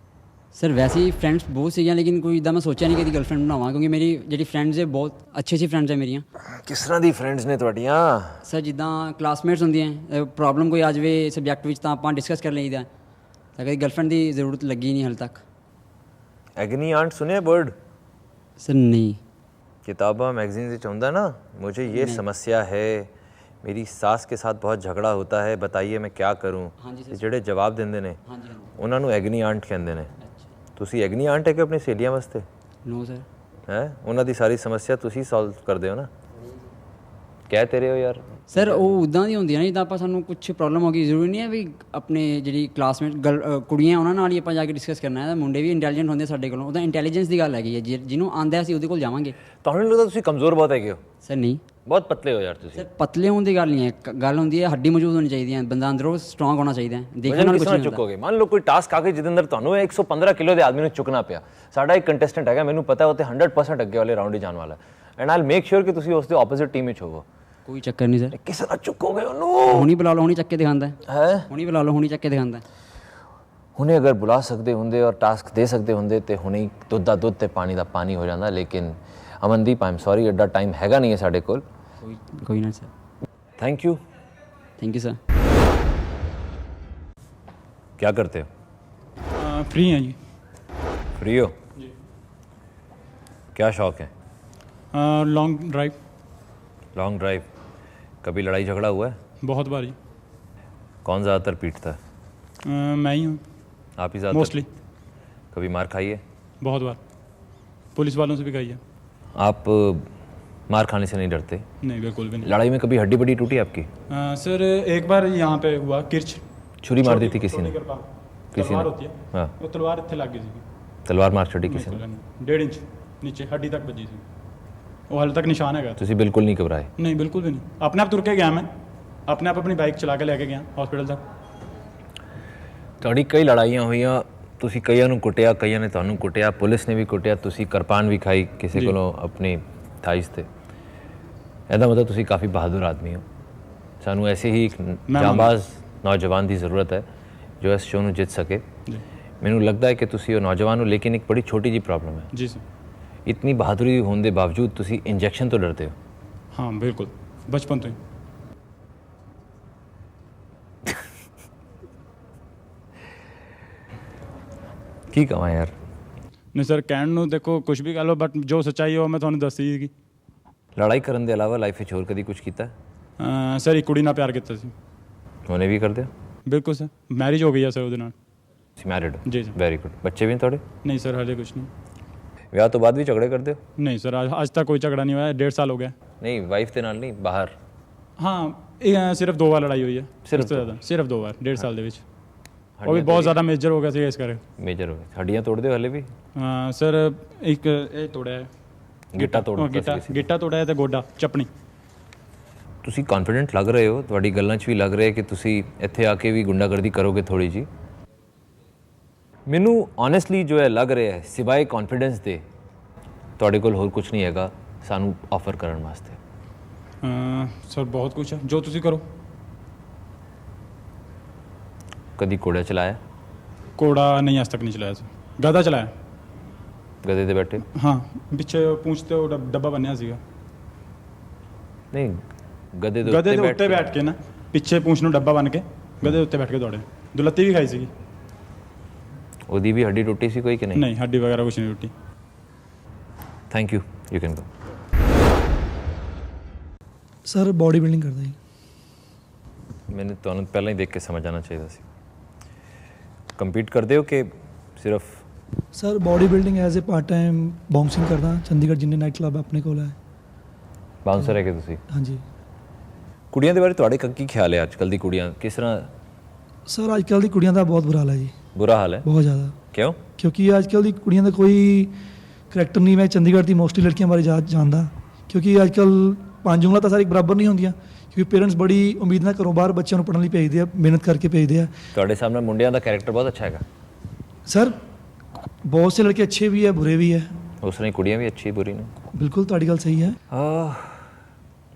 Sir वैसे ही friends बहुत ਸੀਗੀਆਂ लेकिन कोई इदा मैं सोचा नहीं कि गर्लफ्रेंड बनावां क्योंकि मेरी ਜਿਹੜੀ ਫਰੈਂਡਸ ਹੈ ਬਹੁਤ ਅੱਛੀ ਫਰੈਂਡਸ ਹੈ ਮੇਰੀਆਂ। ਕਿਸ ਤਰ੍ਹਾਂ ਦੀ ਫਰੈਂਡਸ ਨੇ ਤੁਹਾਡੀਆਂ? ਸਰ ਜਿੱਦਾਂ ਕਲਾਸਮੇਟਸ ਹੁੰਦੀਆਂ, ਪ੍ਰੋਬਲਮ ਕੋਈ ਆ ਜਾਵੇ ਸਬਜੈਕਟ ਵਿੱਚ ਤਾਂ ਆਪਾਂ ਡਿਸਕਸ ਕਰ ਲਈਦਾ, ਤਾਂ ਕਦੀ ਗਰਲਫ੍ਰੈਂਡ ਦੀ ਜ਼ਰੂਰਤ ਲੱਗੀ ਨਹੀਂ ਹਾਲੇ ਤੱਕ। एग्नी आंट सुने वर्ड? सर नहीं। किताबा मैगजीन से चाहता ना, मुझे ये समस्या है, मेरी सास के साथ बहुत झगड़ा होता है, बताइए मैं क्या करूं? हाँ जी सर। ਜਿਹੜੇ ਜਵਾਬ ਦਿੰਦੇ ਨੇ हाँ जी हाँ ਉਹਨਾਂ ਨੂੰ ਐਗਨੀ ਆਂਟ ਕਹਿੰਦੇ ਨੇ। अच्छा ਤੁਸੀਂ ਐਗਨੀ ਆਂਟ ਹੈ ਕਿ ਆਪਣੀ ਸਹੇਲੀਆਂ ਵਾਸਤੇ नो सर। ਹੈ? ਉਹਨਾਂ ਦੀ ਸਾਰੀ ਸਮੱਸਿਆ ਤੁਸੀਂ ਸੋਲਵ ਕਰਦੇ ਹੋ ਨਾ? ਕਹਿ ਤੇ ਰਹੇ ਹੋ ਯਾਰ। ਸਰ ਉਹ ਉੱਦਾਂ ਦੀ ਹੁੰਦੀਆਂ ਨੇ ਜਿੱਦਾਂ ਆਪਾਂ ਸਾਨੂੰ ਕੁਝ ਪ੍ਰੋਬਲਮ ਹੋ ਗਈ, ਜ਼ਰੂਰੀ ਨਹੀਂ ਹੈ ਵੀ ਆਪਣੇ ਜਿਹੜੀ ਕਲਾਸਮੇਟ ਕੁੜੀਆਂ ਉਹਨਾਂ ਨਾਲ ਹੀ ਆਪਾਂ ਜਾ ਕੇ ਡਿਸਕਸ ਕਰਨਾ ਹੈ। ਮੁੰਡੇ ਵੀ ਇੰਟੈਲੀਜੈਂਟ ਹੁੰਦੇ ਸਾਡੇ ਕੋਲੋਂ, ਉਹਦਾ ਇੰਟੈਲੀਜੈਂਸ ਦੀ ਗੱਲ ਹੈਗੀ ਹੈ, ਜਿਹਨੂੰ ਆਂਦਾ ਅਸੀਂ ਉਹਦੇ ਕੋਲ ਜਾਵਾਂਗੇ। ਤੁਹਾਨੂੰ ਨਹੀਂ ਲੱਗਦਾ ਤੁਸੀਂ ਕਮਜ਼ੋਰ ਬਹੁਤ ਹੈਗੇ ਹੋ? ਸਰ ਨਹੀਂ। ਬਹੁਤ ਪਤਲੇ ਹੋ ਯਾਰ ਤੁਸੀਂ। ਸਰ ਪਤਲੇ ਹੋਣ ਦੀ ਗੱਲ ਨਹੀਂ ਹੈ, ਗੱਲ ਹੁੰਦੀ ਹੈ ਹੱਡੀ ਮੌਜੂਦ ਹੋਣੀ ਚਾਹੀਦੀ ਹੈ, ਬੰਦਾ ਅੰਦਰੋਂ ਸਟਰੋਂਗ ਹੋਣਾ ਚਾਹੀਦਾ ਹੈ। ਦੇਖਣ ਨਾਲ ਕਿਸ ਕੁਝ ਤਰ੍ਹਾਂ ਨਹੀਂ ਹੁੰਦਾ। ਚੁੱਕੋਗੇ? ਮੰਨ ਲਓ ਕੋਈ ਟਾਸਕ ਆ ਕੇ ਜਿਹਦੇ ਅੰਦਰ ਤੁਹਾਨੂੰ 115 ਕਿਲੋ ਦੇ ਆਦਮੀ ਨੂੰ ਚੁੱਕਣਾ ਪਿਆ। ਸਾਡਾ ਇੱਕ ਕੰਟੈਸਟੈਂਟ ਹੈਗਾ, ਮੈਨੂੰ ਪਤਾ ਉਹ ਤੇ 100% ਅੱਗੇ ਵਾਲੇ ਰਾਊਂਡ ਹੀ ਜਾਣ ਵਾਲਾ, ਐਂਡ ਆਈਲ ਮੇਕ ਸ਼ੋਰ ਕਿ ਤੁਸੀਂ ਉਸ ਦੇ ਆਪੋਜ਼ਿਟ ਟੀਮ ਵਿੱਚ ਹੋਵੋ। ਕੋਈ ਚੱਕਰ ਨਹੀਂ ਸਰ। ਕਿਸ ਤਰ੍ਹਾਂ ਚੁੱਕੋਗੇ ਉਹਨੂੰ? ਹੁਣੀ ਬੁਲਾ ਲਓ, ਹੁਣੀ ਚੱਕ ਕੇ ਦਿਖਾਉਂਦਾ ਹੈ। ਹੁਣੀ ਬੁਲਾ ਲਓ, ਹੁਣੀ ਚੱਕ ਕੇ ਦਿਖਾਉਂਦਾ। ਹੁਣੇ ਅਗਰ ਬੁਲਾ ਸਕਦੇ ਹੁੰਦੇ ਔਰ ਟਾਸਕ ਦੇ ਸਕਦੇ ਹੁੰਦੇ ਤੇ ਹੁਣੇ ਹੀ ਦੁੱਧ ਦਾ ਦੁੱਧ ਤੇ ਪਾਣੀ ਦਾ ਪਾਣੀ ਹੋ ਜਾਂਦਾ। ਲੇਕਿਨ ਅਮਨਦੀਪ ਆਈ ਐਮ ਸੌਰੀ, ਐਡਾ ਟਾਈਮ ਹੈਗਾ ਨਹੀਂ ਹੈ ਸਾਡੇ ਕੋਲ। ਕੋਈ ਨਾ sir. Thank you. Thank you sir. क्या करते हो? फ्री हैं जी। फ्री हो जी। क्या शौक है? Long drive. Long drive. कभी लड़ाई झगड़ा हुआ है? बहुत बार जी। कौन ज़्यादातर पीटता है? मैं ही हूँ आप ही ज़्यादातर? मोस्टली। कभी मार खाई है? बहुत बार, पुलिस वालों से भी खाई है। आप मार खाने से नहीं डरते? नहीं बिल्कुल भी नहीं। लड़ाई में कभी हड्डी बड्डी टूटी आपकी? सर एक बार यहाँ पे हुआ किरच, छुरी मार दी थी किसी ने? किसी तलवार ने? होती है, हाँ। वो तलवार इतने लग गई थी, तलवार मार छड़ी किसी ने? 1.5 इंच नीचे हड्डी तक बजी थी, वो हाल तक निशान है। ਤੁਸੀਂ ਬਿਲਕੁਲ ਨਹੀਂ ਘਬਰਾਏ? नहीं बिल्कुल भी नहीं, अपने आप तुर के गया मैं, अपने आप अपनी बाइक चला के लेके गया हॉस्पिटल तक। ਤੁਹਾਡੀ ਕਈ ਲੜਾਈਆਂ ਹੋਈਆਂ, ਤੁਸੀਂ ਕਈਆਂ ਨੂੰ ਕੁੱਟਿਆ, ਕਈਆਂ ਨੇ ਤੁਹਾਨੂੰ ਕੁੱਟਿਆ, ਪੁਲਿਸ ਨੇ ਵੀ ਕੁੱਟਿਆ, ਤੁਸੀਂ ਕਿਰਪਾਨ ਵੀ ਖਾਈ ਕਿਸੇ ਕੋਲੋਂ ਆਪਣੀ ਥਾਈਸ ਤੇ। ਇਹਦਾ ਮਤਲਬ ਤੁਸੀਂ ਕਾਫੀ ਬਹਾਦਰ ਆਦਮੀ ਹੋ। ਸਾਨੂੰ ਐਸੇ ਹੀ ਇੱਕ ਜਾਂਬਾਜ਼ ਨੌਜਵਾਨ ਦੀ ਜ਼ਰੂਰਤ ਹੈ ਜੋ ਇਸ ਸ਼ੋਅ ਨੂੰ ਜਿੱਤ ਸਕੇ। ਮੈਨੂੰ ਲੱਗਦਾ ਹੈ ਕਿ ਤੁਸੀਂ ਉਹ ਨੌਜਵਾਨ ਹੋ, ਲੇਕਿਨ ਇੱਕ ਬੜੀ ਛੋਟੀ ਜਿਹੀ ਪ੍ਰੋਬਲਮ ਹੈ। जी सर। इतनी बहादुरी होने के बावजूद ਤੁਸੀਂ इंजेक्शन तो डरते हो? हाँ बिल्कुल, बचपन तो ही। ਕੀ ਕਹਾਂ ਯਾਰ। नहीं सर कहण ਨੂੰ देखो कुछ भी कह लो, बट जो सच्चाई है वो मैं ਤੁਹਾਨੂੰ ਦੱਸੀ ਸੀਗੀ। ਲੜਾਈ ਕਰਨ ਦੇ ਇਲਾਵਾ ਲਾਈਫ ਵਿੱਚ ਹੋਰ ਕਦੀ ਕੁਝ ਕੀਤਾ? ਸਰ ਇੱਕ ਕੁੜੀ ਨਾਲ ਪਿਆਰ ਕੀਤਾ ਸੀ। ਉਹਨੇ ਵੀ ਕਰਦੇ ਹੋ? ਬਿਲਕੁਲ ਸਰ, ਮੈਰਿਜ ਹੋ ਗਈ ਹੈ ਸਰ ਉਹਦੇ ਨਾਲ। ਤੁਸੀਂ ਮੈਰਿਡ ਹੋ? ਜੀ ਸਰ। Very good. ਬੱਚੇ ਵੀ ਨੇ ਤੁਹਾਡੇ? नहीं सर हाले कुछ नहीं। ਵਿਆਹ ਤੋਂ ਬਾਅਦ ਵੀ ਝਗੜੇ ਕਰਦੇ ਹੋ? नहीं सर आज तक कोई झगड़ा नहीं हुआ है, 1.5 साल हो गया। ਨਹੀਂ ਵਾਈਫ ਦੇ ਨਾਲ ਨਹੀਂ, ਬਾਹਰ? हाँ सिर्फ 2 बार लड़ाई हुई है। सिर्फ ਉਸ ਤੋਂ ਜ਼ਿਆਦਾ ਸਿਰਫ 2 बार 1.5 साल ਦੇ ਵਿੱਚ। ਉਹ ਵੀ ਬਹੁਤ ਜ਼ਿਆਦਾ ਮੇਜਰ ਹੋ ਗਿਆ ਸੀ ਇਸ ਕਰਕੇ। ਮੇਜਰ ਹੋ ਗਏ, ਹੱਡੀਆਂ ਤੋੜਦੇ ਹੋ ਹਲੇ ਵੀ? ਹਾਂ ਸਰ, ਇੱਕ ਇਹ ਤੋੜਿਆ ਹੈ, ਗਿੱਟਾ ਤੋੜ ਦਿੱਤਾ ਸੀ ਕਿਸੇ ਗਿੱਟਾ ਤੋੜਿਆ ਤੇ ਗੋਡਾ ਚੱਪਣੀ। ਤੁਸੀਂ ਕੌਨਫੀਡੈਂਟ ਲੱਗ ਰਹੇ ਹੋ, ਤੁਹਾਡੀ ਗੱਲਾਂ 'ਚ ਵੀ ਲੱਗ ਰਿਹਾ ਕਿ ਤੁਸੀਂ ਇੱਥੇ ਆ ਕੇ ਵੀ ਗੁੰਡਾਗਰਦੀ ਕਰੋਗੇ ਥੋੜੀ ਜੀ। ਮੈਨੂੰ ਓਨੈਸਟਲੀ ਜੋ ਹੈ ਲੱਗ ਰਿਹਾ ਹੈ ਸਿਵਾਏ ਕੌਨਫੀਡੈਂਸ ਦੇ ਤੁਹਾਡੇ ਕੋਲ ਹੋਰ ਕੁਝ ਨਹੀਂ ਹੈਗਾ ਸਾਨੂੰ ਆਫਰ ਕਰਨ ਵਾਸਤੇ। ਸਰ ਬਹੁਤ ਕੁਝ ਹੈ, ਜੋ ਤੁਸੀਂ ਕਰੋ। ਕਦੀ ਘੋੜਾ ਚਲਾਇਆ? ਘੋੜਾ ਨਹੀਂ ਅੱਜ ਤੱਕ ਨਹੀਂ ਚਲਾਇਆ ਸਰ। ਗਧਾ ਚਲਾਇਆ। ਗਧੇ ਤੇ ਬੈਠੇ? ਹਾਂ, ਪਿੱਛੇ ਪੂੰਛ ਤੇ ਉਹ ਡੱਬਾ ਬੰਨਿਆ ਸੀਗਾ। ਨਹੀਂ, ਗਧੇ ਦੇ ਗਧੇ ਦੇ ਉੱਤੇ ਬੈਠ ਕੇ ਨਾ, ਪਿੱਛੇ ਪੂੰਛ ਨੂੰ ਡੱਬਾ ਬੰਨ ਕੇ ਗਧੇ ਦੇ ਉੱਤੇ ਬੈਠ ਕੇ ਦੌੜੇ। ਦੁਲੱਤੀ ਵੀ ਖਾਈ ਸੀਗੀ। ਉਹਦੀ ਵੀ ਹੱਡੀ ਟੁੱਟੀ ਸੀ ਕੋਈ ਕਿ ਨਹੀਂ? ਨਹੀਂ, ਹੱਡੀ ਵਗੈਰਾ ਕੁਝ ਨਹੀਂ ਟੁੱਟੀ। Thank you, you can go. Sir body building ਕਰਦਾ ਜੀ। ਮੈਨੂੰ ਤੁਹਾਨੂੰ ਪਹਿਲਾਂ ਹੀ ਦੇਖ ਕੇ ਸਮਝ ਆਉਣਾ ਚਾਹੀਦਾ ਸੀ। ਕੰਪੀਟ ਕਰਦੇ ਹੋ ਕਿ ਸਿਰਫ? Sir bodybuilding as a part time bouncing ਕਰਦਾ ਚੰਡੀਗੜ੍ਹ ਜਿੰਨੇ ਨਾਈਟ ਕਲੱਬ ਆਪਣੇ ਕੋਲ ਹੈ। ਬਾਉਂਸਰ ਹੈ ਕਿ ਤੁਸੀਂ? ਹਾਂਜੀ। ਕੁੜੀਆਂ ਦੇ ਬਾਰੇ ਤੁਹਾਡੇ ਕੀ ਖਿਆਲ ਹੈ? ਅੱਜ ਕੱਲ੍ਹ ਦੀ ਕੁੜੀਆਂ ਕਿਸ ਤਰ੍ਹਾਂ? ਸਰ ਅੱਜ ਕੱਲ੍ਹ ਦੀ ਕੁੜੀਆਂ ਦਾ ਬਹੁਤ ਬੁਰਾ ਹਾਲ ਹੈ ਜੀ। ਬੁਰਾ ਹਾਲ ਹੈ? ਬਹੁਤ ਜ਼ਿਆਦਾ। ਕਿਉਂ? ਕਿਉਂਕਿ ਅੱਜ ਕੱਲ੍ਹ ਦੀ ਕੁੜੀਆਂ ਦਾ ਕੋਈ ਕਰੈਕਟਰ ਨਹੀਂ। ਮੈਂ ਚੰਡੀਗੜ੍ਹ ਦੀ ਮੋਸਟਲੀ ਲੜਕੀਆਂ ਬਾਰੇ ਜਾਣਦਾ, ਕਿਉਂਕਿ ਅੱਜ ਕੱਲ੍ਹ 5 ਉਂਗਲਾਂ ਤਾਂ ਸਾਰੀ ਬਰਾਬਰ ਨਹੀਂ ਹੁੰਦੀਆਂ, ਕਿਉਂਕਿ ਪੇਰੈਂਟਸ ਬੜੀ ਉਮੀਦ ਨਾਲ ਘਰੋਂ ਬਾਹਰ ਬੱਚਿਆਂ ਨੂੰ ਪੜ੍ਹਨ ਲਈ ਭੇਜਦੇ ਆ, ਮਿਹਨਤ ਕਰਕੇ ਭੇਜਦੇ ਆ। ਤੁਹਾਡੇ ਸਾਹਮਣੇ ਮੁੰਡਿਆਂ ਦਾ ਕੈਰੈਕਟਰ ਬਹੁਤ ਅੱਛਾ ਹੈਗਾ ਸਰ। ਬਹੁਤ ਸੇ ਲੜਕੇ ਅੱਛੇ ਵੀ ਹੈ, ਬੁਰੇ ਵੀ ਹੈ। ਉਸ ਤਰ੍ਹਾਂ ਕੁੜੀਆਂ ਵੀ ਅੱਛੀ ਬੁਰੀ ਨੇ। ਬਿਲਕੁਲ ਤੁਹਾਡੀ ਗੱਲ ਸਹੀ ਹੈ।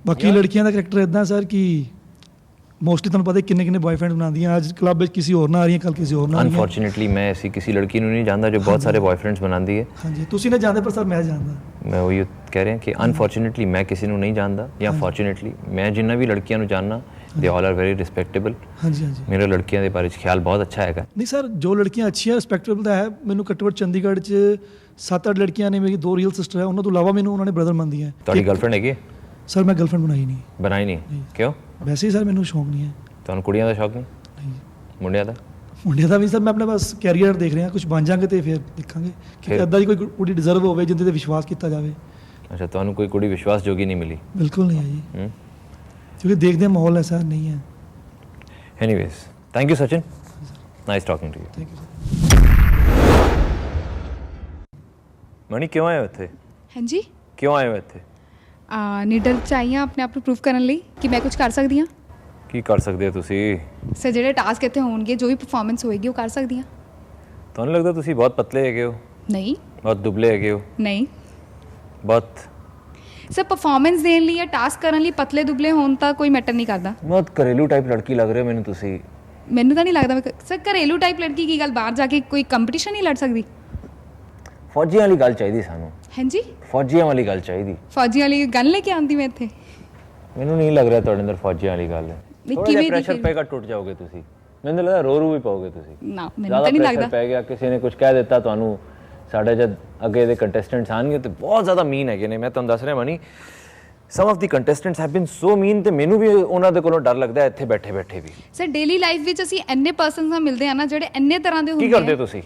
ਬਾਕੀ ਲੜਕੀਆਂ ਦਾ ਕਰੈਕਟਰ ਇੱਦਾਂ ਸਰ ਕਿ ਮੋਸਟਲੀ ਤੁਹਾਨੂੰ ਪਤਾ ਕਿੰਨੇ ਬॉयਫ੍ਰੈਂਡ ਬਣਾਉਂਦੀਆਂ। ਅੱਜ ਕਲੱਬ ਵਿੱਚ ਕਿਸੇ ਹੋਰ ਨਾਲ ਆ ਰਹੀਆਂ, ਕੱਲ ਕਿਸੇ ਹੋਰ ਨਾਲ ਆ ਰਹੀਆਂ। ਅਨਫੋਰਚੂਨੇਟਲੀ ਮੈਂ ਐਸੀ ਕਿਸੇ ਲੜਕੀ ਨੂੰ ਨਹੀਂ ਜਾਣਦਾ ਜੋ ਬਹੁਤ ਸਾਰੇ ਬॉयਫ੍ਰੈਂਡਸ ਬਣਾਉਂਦੀ ਹੈ। ਹਾਂਜੀ, ਤੁਸੀਂ ਨਾ ਜਾਣਦੇ, ਪਰ ਸਰ ਮੈਂ ਜਾਣਦਾ। ਮੈਂ ਉਹੀ ਕਹਿ ਰਿਹਾ ਕਿ ਅਨਫੋਰਚੂਨੇਟਲੀ ਮੈਂ ਕਿਸੇ ਨੂੰ ਨਹੀਂ ਜਾਣਦਾ, ਜਾਂ ਫੋਰਚੂਨੇਟਲੀ ਮੈਂ ਜਿੰਨਾ ਵੀ ਲੜਕੀਆਂ ਨੂੰ ਜਾਣਨਾ ਦੇ ਆਲ ਆਰ ਵੈਰੀ ਰਿਸਪੈਕਟੇਬਲ। ਹਾਂਜੀ ਹਾਂਜੀ। ਮੇਰਾ ਲੜਕੀਆਂ ਦੇ ਬਾਰੇ 'ਚ ਖਿਆਲ ਬਹੁਤ ਅੱਛਾ ਹੈਗਾ। ਨਹੀਂ ਸਰ, ਜੋ ਲੜਕੀਆਂ ਅੱਛੀਆਂ ਰਿਸਪੈਕਟੇਬਲ ਤਾਂ ਹੈ। ਮੈਨੂੰ ਘੱਟੋ ਘੱਟ ਚੰਡੀਗੜ੍ਹ 'ਚ 7-8 ਲੜਕੀਆਂ ਨੇ, ਮੇਰੀ 2 ਰੀਅਲ ਸਿਸਟਰ ਹੈ, ਉਹਨਾਂ ਤੋਂ ਇਲਾਵਾ ਮੈਨੂੰ ਉਹਨਾਂ ਨੇ ਬ੍ਰਦਰ ਮੰਨਦੀਆਂ। ਤੁਹਾਡੀ ਗਰਲਫ੍ਰੈਂਡ ਹੈਗੀ? ਸਰ ਮੈਂ ਗਰਲਫ੍ਰੈਂਡ ਬਣਾਈ ਨਹੀਂ। ਬਣਾਈ ਨਹੀਂ? ਕਿਉਂ? ਵੈਸੇ ਹੀ ਸਰ ਮੈਨੂੰ ਸ਼ੌਂਕ ਨਹੀਂ ਹੈ। ਤੁਹਾਨੂੰ ਕੁੜੀਆਂ ਦਾ ਸ਼ੌਕ ਨਹੀਂ? ਨਹੀਂ। ਮੁੰਡਿਆਂ ਦਾ? ਮੁੰਡਿਆਂ ਦਾ ਵੀ ਸਰ ਮੈਂ ਆਪਣੇ ਬਸ ਕੈਰੀਅਰ ਦੇਖ ਰਿਹਾ, ਕੁਝ ਬਣ ਜਾਾਂਗੇ ਤੇ ਫਿਰ ਦੇਖਾਂਗੇ ਕਿ ਇੱਦਾਂ ਦੀ ਕੋਈ ਕੁੜੀ ਡਿਜ਼ਰਵ ਹੋਵੇ ਜਿਹਦੇ ਤੇ ਵਿਸ਼ਵਾਸ ਕੀਤਾ ਜਾਵੇ। ਅੱਛਾ, ਤੁਹਾਨੂੰ ਕੋਈ ਕੁੜੀ ਵਿਸ਼ਵਾਸ ਜੋਗੀ ਨਹੀਂ ਮਿਲੀ? ਬਿਲਕੁਲ ਨਹੀਂ ਹੈ ਜੀ, ਕਿਉਂਕਿ ਦੇਖਦੇ ਮਾਹੌਲ ਐਸਾ ਨਹੀਂ ਹੈ। Anyways, thank you Sachin. Nice talking to you. Thank you sir. Mani ਕਿਉਂ ਆਏ ਹੋ ਇੱਥੇ? ਹਾਂਜੀ, ਕਿਉਂ ਆਏ ਹੋ ਇੱਥੇ? ਨੀਡਰ ਚਾਹੀਏ ਆਪਣੇ ਆਪ ਨੂੰ ਪ੍ਰੂਵ ਕਰਨ ਲਈ ਕਿ ਮੈਂ ਕੁਝ ਕਰ ਸਕਦੀ ਹਾਂ। ਕੀ ਕਰ ਸਕਦੇ ਹੋ ਤੁਸੀਂ? ਸਰ ਜਿਹੜੇ ਟਾਸਕ ਇੱਥੇ ਹੋਣਗੇ, ਜੋ ਵੀ ਪਰਫਾਰਮੈਂਸ ਹੋਏਗੀ ਉਹ ਕਰ ਸਕਦੀ ਹਾਂ। ਤੁਹਾਨੂੰ ਲੱਗਦਾ ਤੁਸੀਂ ਬਹੁਤ ਪਤਲੇ ਹੈਗੇ ਹੋ? ਨਹੀਂ। ਬਹੁਤ ਦੁਬਲੇ ਹੈਗੇ ਹੋ? ਨਹੀਂ। ਬਹੁਤ ਸਰ ਪਰਫਾਰਮੈਂਸ ਦੇਣ ਲਈ ਜਾਂ ਟਾਸਕ ਕਰਨ ਲਈ ਪਤਲੇ ਦੁਬਲੇ ਹੋਣ ਤਾਂ ਕੋਈ ਮੈਟਰ ਨਹੀਂ ਕਰਦਾ। ਬਹੁਤ ਘਰੇਲੂ ਟਾਈਪ ਲੜਕੀ ਲੱਗ ਰਹੇ ਹੋ ਮੈਨੂੰ ਤੁਸੀਂ। ਮੈਨੂੰ ਤਾਂ ਨਹੀਂ ਲੱਗਦਾ ਮੈਂ ਸਰ ਘਰੇਲੂ ਟਾਈਪ ਲੜਕੀ ਕੀ ਗੱਲ ਬਾਹਰ ਜਾ ਕੇ ਕੋਈ ਕੰਪੀਟੀਸ਼ਨ ਨਹੀਂ ਲੜ ਸਕਦੀ। ਫੌਜੀਆਂ ਵਾਲੀ ਗੱਲ ਚਾਹੀਦੀ ਸਾਨੂੰ। ਹਾਂਜੀ, ਫੌਜੀਆਂ ਵਾਲੀ ਗੱਲ ਚਾਹੀਦੀ। ਫੌਜੀਆਂ ਵਾਲੀ ਗੱਲ ਲੈ ਕੇ ਆਉਂਦੀ ਮੈਂ ਇੱਥੇ। ਮੈਨੂੰ ਨਹੀਂ ਲੱਗ ਰਿਹਾ ਤੁਹਾਡੇ ਅੰਦਰ ਫੌਜੀਆਂ ਵਾਲੀ ਗੱਲ ਹੈ। ਥੋੜਾ ਜਿਹਾ ਪ੍ਰੈਸ਼ਰ ਫਿਰ? ਪਏਗਾ, ਟੁੱਟ ਜਾਓਗੇ ਤੁਸੀਂ। ਮੈਨੂੰ ਲੱਗਦਾ ਰੋ ਵੀ ਪਾਓਗੇ ਤੁਸੀਂ। ਨਾ, ਮੈਨੂੰ ਤਾਂ ਨਹੀਂ ਲੱਗਦਾ। ਪੈ ਗਿਆ, ਕਿਸੇ ਨੇ ਕੁਝ ਕਹਿ ਦਿੱਤਾ ਤੁਹਾਨੂੰ। ਸਾਡੇ ਜਦ ਅੱਗੇ ਦੇ ਕੰਟੈਸਟੈਂਟਸ ਆਣਗੇ ਤੇ ਬਹੁਤ ਜ਼ਿਆਦਾ ਮੀਨ ਹੈਗੇ ਨੇ। ਮੈਂ ਤੁਹਾਨੂੰ ਦੱਸ ਰਿਹਾ Mani, some of the contestants have been so mean, ਤੇ ਮੈਨੂੰ ਵੀ ਉਹਨਾਂ ਦੇ ਕੋਲੋਂ ਡਰ ਲੱਗਦਾ ਇੱਥੇ ਬੈਠੇ ਬੈਠੇ ਵੀ। ਸਰ ਡੇਲੀ ਲਾਈਫ ਵਿੱਚ ਅਸੀਂ ਇੰਨੇ ਪਰਸਨਸ ਨਾਲ ਮਿਲਦੇ ਆ ਨਾ ਜਿਹੜੇ ਇੰਨੇ ਤਰ੍ਹਾਂ ਦੇ ਹੁੰਦੇ ਆ। ਕੀ ਕਰਦੇ ਹੋ ਤੁਸੀਂ